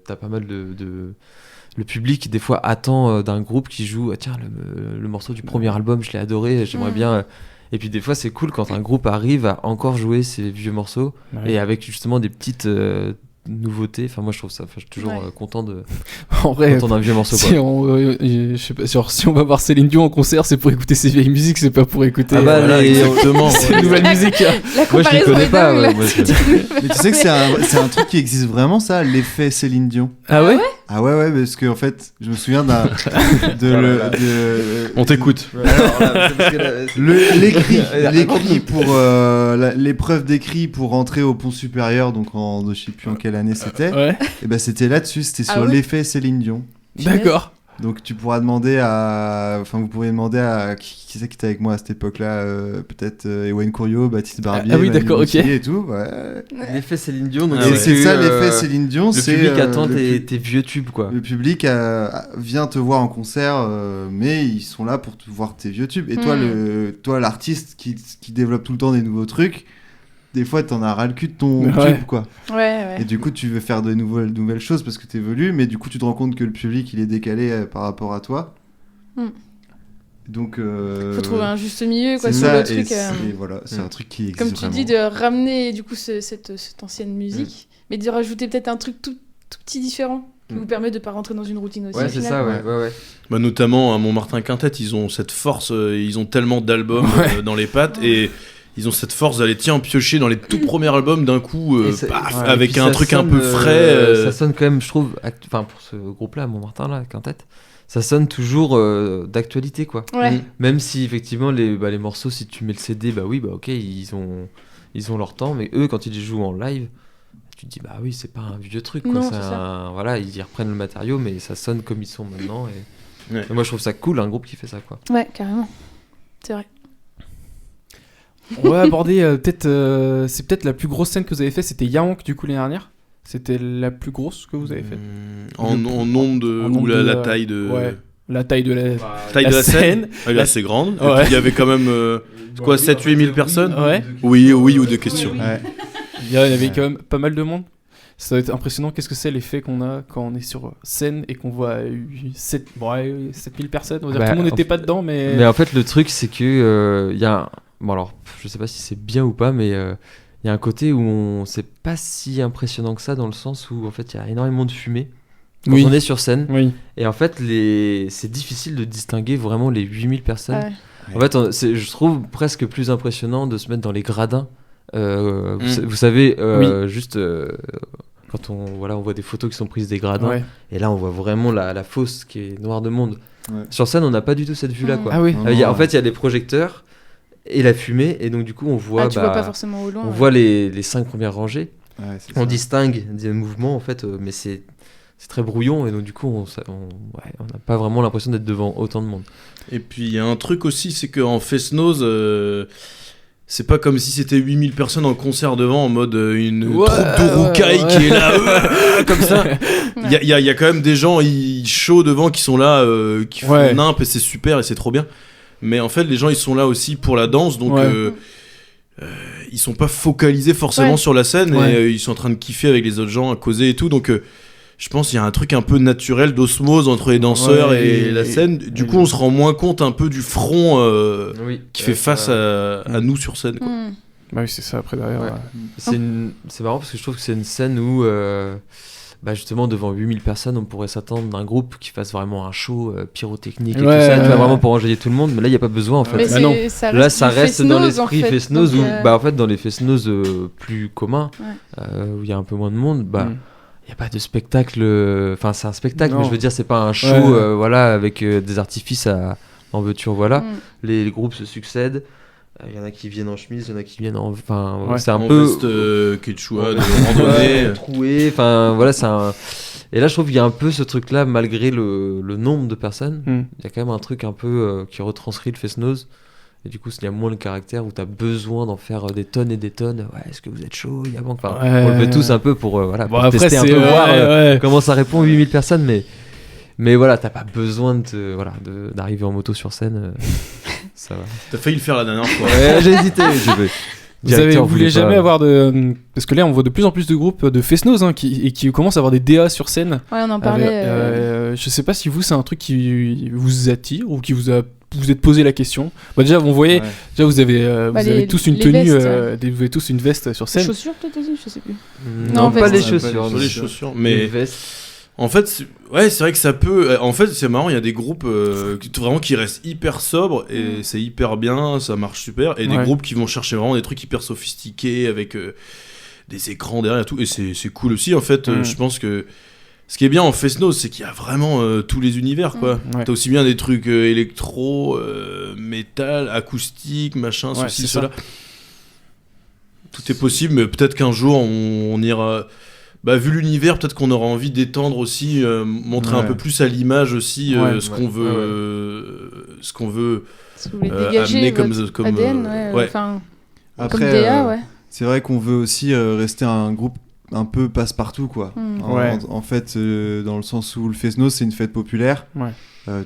t'as pas mal le public des fois attend d'un groupe qui joue tiens le morceau du premier album je l'ai adoré, j'aimerais bien, et puis des fois c'est cool quand un groupe arrive à encore jouer ces vieux morceaux et avec justement des petites nouveauté. Enfin, moi je trouve ça, je suis toujours content de d'entendre un vieux morceau, si je sais pas, genre, si on va voir Céline Dion en concert, c'est pour écouter ses vieilles musiques, c'est pas pour écouter exactement c'est une nouvelle musique. Moi je les connais pas. Mais tu sais que c'est un truc qui existe vraiment, ça, l'effet Céline Dion. Ah ouais? Ah ouais, parce que en fait, je me souviens On t'écoute. L'écrit pour l'épreuve d'écrit pour rentrer au pont supérieur, donc je sais plus en quelle année c'était. Ouais. Et ben c'était là-dessus, c'était sur l'effet Céline Dion. D'accord. Donc tu pourras demander vous pourriez demander à qui c'est qui était avec moi à cette époque-là, peut-être Ewen Couriot, Baptiste Barbier, oui, d'accord, ok. Et tout. Ouais. L'effet Céline Dion. Donc C'est ça l'effet Céline Dion. Le public attend tes vieux tubes, quoi. Le public vient te voir en concert, mais ils sont là pour te voir tes vieux tubes. Et toi, l'artiste qui développe tout le temps des nouveaux trucs, des fois t'en as ras le cul de ton tube, quoi. Ouais. Et du coup tu veux faire de nouvelles choses parce que t'évolues, mais du coup tu te rends compte que le public il est décalé par rapport à toi. Donc faut trouver un juste milieu, quoi, c'est sur ça, le truc. Et voilà, c'est un truc qui existe Comme tu vraiment. dis, de ramener du coup cette ancienne musique, mais de rajouter peut-être un truc tout petit différent qui vous permet de pas rentrer dans une routine aussi. Ouais, c'est ça, ouais. Bah, notamment à Montmartin Quintet, ils ont cette force, ils ont tellement d'albums dans les pattes et ils ont cette force d'aller piocher dans les tout premiers albums d'un coup, avec un truc un peu frais. Ça sonne quand même, je trouve, pour ce groupe-là, Montmartin, là, Quintet, ça sonne toujours d'actualité, quoi. Ouais. Même si effectivement les morceaux, si tu mets le CD, ok, ils ont leur temps, mais eux, quand ils les jouent en live, tu te dis oui, c'est pas un vieux truc, quoi. Non, c'est c'est ça. voilà, ils y reprennent le matériau, mais ça sonne comme ils sont maintenant. Ouais. Et moi, je trouve ça cool, un groupe qui fait ça, quoi. Ouais, carrément. C'est vrai. On va aborder c'est peut-être la plus grosse scène que vous avez fait, c'était Yaonk du coup l'année dernière. C'était la plus grosse que vous avez faite. En nombre de la taille de. Ouais. La taille de la Taille de la scène. Elle est assez grande. Et puis, il y avait quand même 7-8 000 personnes. Ouais. Oui ou deux questions. Ouais. Il y avait quand même pas mal de monde. Ça va être impressionnant. Qu'est-ce que c'est l'effet qu'on a quand on est sur scène et qu'on voit 7000 personnes. On va dire, tout le monde n'était pas dedans, mais. Mais en fait, le truc, c'est que il y a. Bon, alors, je sais pas si c'est bien ou pas, mais il y a un côté où c'est pas si impressionnant que ça, dans le sens où en fait, il y a énormément de fumée quand on est sur scène. Oui. Et en fait, c'est difficile de distinguer vraiment les 8000 personnes. Ouais. En fait, je trouve presque plus impressionnant de se mettre dans les gradins. Vous savez, juste quand on voit des photos qui sont prises des gradins, et là on voit vraiment la fosse qui est noire de monde. Ouais. Sur scène, on n'a pas du tout cette vue-là, quoi. Ah oui. En fait, il y a les projecteurs et la fumée, et donc du coup on voit, tu vois pas forcément au loin. on voit les 5 premières rangées. Ouais, c'est On ça. distingue des mouvements en fait, mais c'est très brouillon, et donc du coup on n'a pas vraiment l'impression d'être devant autant de monde. Et puis il y a un truc aussi, c'est qu'en Fest-Noz, c'est pas comme si c'était 8000 personnes en concert devant en mode une troupe de roucailles qui est là comme ça. Il y a quand même des gens chauds devant qui sont là, qui font nimp, et c'est super et c'est trop bien. Mais en fait les gens ils sont là aussi pour la danse, donc ils sont pas focalisés forcément sur la scène, et ils sont en train de kiffer avec les autres gens, à causer et tout, donc je pense qu'il y a un truc un peu naturel d'osmose entre les danseurs et la scène. Du coup, on se rend moins compte un peu du front qui fait face à nous sur scène, quoi. Bah oui, c'est ça, après derrière. Ouais. C'est marrant parce que je trouve que c'est une scène où, justement, devant 8000 personnes, on pourrait s'attendre d'un groupe qui fasse vraiment un show pyrotechnique et tout ça, tu vois, vraiment pour engager tout le monde. Mais là, il n'y a pas besoin, en fait. Mais non. Là, ça reste dans l'esprit Fest-Noz, où, donc, en fait, dans les Fest-Noz plus communs, où il y a un peu moins de monde, il n'y a pas de spectacle, enfin c'est un spectacle, mais je veux dire c'est pas un show avec des artifices en veux-tu, voilà. Les groupes se succèdent, il y en a qui viennent en chemise, il y en a qui viennent c'est un peu veste quechua de randonnée, troué, enfin voilà, et là je trouve qu'il y a un peu ce truc là, malgré le nombre de personnes, il y a quand même un truc un peu qui retranscrit le Fest-Noz. Et du coup, il y a moins le caractère où tu as besoin d'en faire des tonnes et des tonnes. Ouais, est-ce que vous êtes chaud? On le fait tous un peu pour, pour après, tester un peu, voir comment ça répond 8000 personnes. Mais voilà, t'as pas besoin d'arriver en moto sur scène. Ça va. T'as failli le faire la dernière fois. Ouais, j'ai hésité. Vous voulez jamais avoir de... Parce que là, on voit de plus en plus de groupes de Fest-Noz qui commencent à avoir des DA sur scène. Ouais, on en parlait. Je sais pas si vous, c'est un truc qui vous attire ou qui vous êtes posé la question. Déjà, on voyait, déjà vous avez tous une tenue, vous avez tous une veste sur scène. Les chaussures peut-être aussi, je sais plus. Non, pas les veste. chaussures. Sur les chaussures, mais les vestes. en fait, c'est vrai que ça peut. En fait, c'est marrant. Il y a des groupes vraiment qui restent hyper sobres et c'est hyper bien, ça marche super. Et des groupes qui vont chercher vraiment des trucs hyper sophistiqués avec des écrans derrière et tout. Et c'est cool aussi. En fait, je pense que Ce qui est bien en Fest-No, c'est qu'il y a vraiment tous les univers, quoi. Ouais. T'as aussi bien des trucs électro, métal, acoustique, machin, Ouais, ceci, c'est cela. Tout est possible, mais peut-être qu'un jour on ira. Bah, vu l'univers, peut-être qu'on aura envie d'étendre aussi, montrer un peu plus à l'image aussi ce qu'on veut, ce qu'on veut Si vous voulez dégager amener votre comme ADN, ouais. Enfin, Après, comme DA, ouais. c'est vrai qu'on veut aussi rester un groupe un peu passe-partout, quoi. Ouais. En fait, dans le sens où le Fest-No, c'est une fête populaire. Ouais.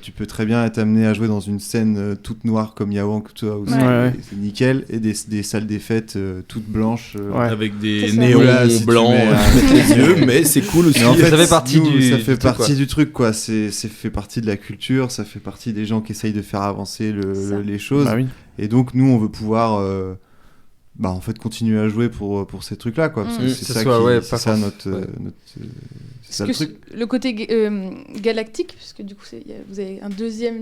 Tu peux très bien être amené à jouer dans une scène toute noire comme Yawank, toi, où Ouais. c'est nickel, et des salles des fêtes toutes blanches. Ouais. avec des C'est ça. néons Voilà, si tu blancs mets, qui mettent les yeux, mais c'est cool aussi. Mais en fait, ça fait partie nous, du ça fait truc, partie quoi. du truc, quoi. C'est fait partie de la culture, ça fait partie des gens qui essayent de faire avancer Ça. les choses. Bah oui. Et donc, nous, on veut pouvoir en fait, continuer à jouer pour ces trucs-là, quoi. Parce que c'est Que ça, ce soit, qui, ouais, c'est pas ça force- notre, ouais. c'est ça Parce le que truc. le côté galactique, parce que du coup, vous avez une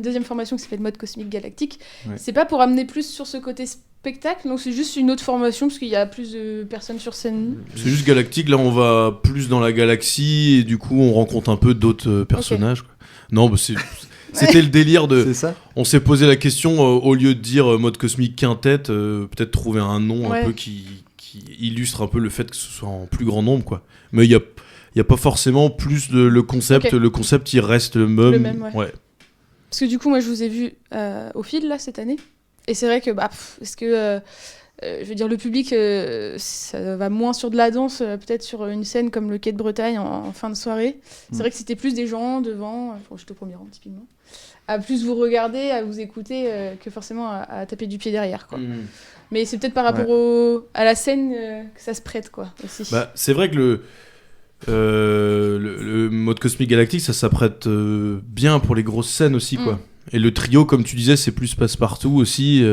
deuxième formation qui s'appelle Mode Cosmique Galactique. Ouais. C'est pas pour amener plus sur ce côté spectacle, donc c'est juste une autre formation parce qu'il y a plus de personnes sur scène. C'est juste galactique, là on va plus dans la galaxie et du coup on rencontre un peu d'autres personnages. Quoi. Non, bah, c'était le délire de. C'est ça. On s'est posé la question, au lieu de dire mode cosmique quintet, peut-être trouver un nom un peu qui illustre un peu le fait que ce soit en plus grand nombre, quoi. Mais il y a pas forcément plus de le concept. Ok. Le concept, il reste le même. Le même, ouais. Parce que du coup, moi, je vous ai vu au fil, là, cette année. Et c'est vrai que, est-ce que, je veux dire, le public, ça va moins sur de la danse, peut-être sur une scène comme le Quai de Bretagne en fin de soirée. C'est vrai que c'était plus des gens devant, j'étais au premier rang, typiquement, à plus vous regarder, à vous écouter, que forcément à taper du pied derrière, quoi. Mais c'est peut-être par rapport à la scène que ça se prête, quoi, aussi. Bah, c'est vrai que le mode cosmique galactique, ça s'apprête bien pour les grosses scènes aussi, quoi. Et le trio, comme tu disais, c'est plus passe-partout aussi.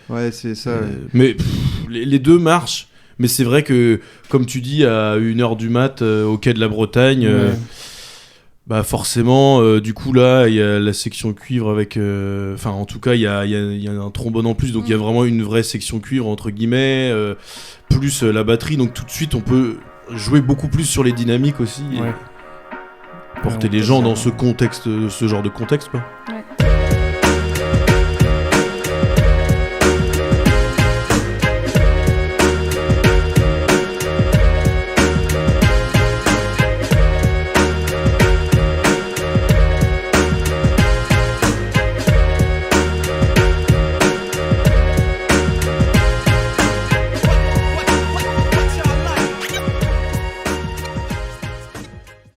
Ouais, c'est ça. Ouais. Mais les deux marchent. Mais c'est vrai que, comme tu dis, à 1h du mat, au quai de la Bretagne, bah forcément, du coup, là, il y a la section cuivre avec... Enfin, en tout cas, il y a un trombone en plus. Donc, il y a vraiment une vraie section cuivre, entre guillemets, plus la batterie. Donc, tout de suite, on peut jouer beaucoup plus sur les dynamiques aussi. Ouais. Porter les gens dans ce contexte, ce genre de contexte, quoi.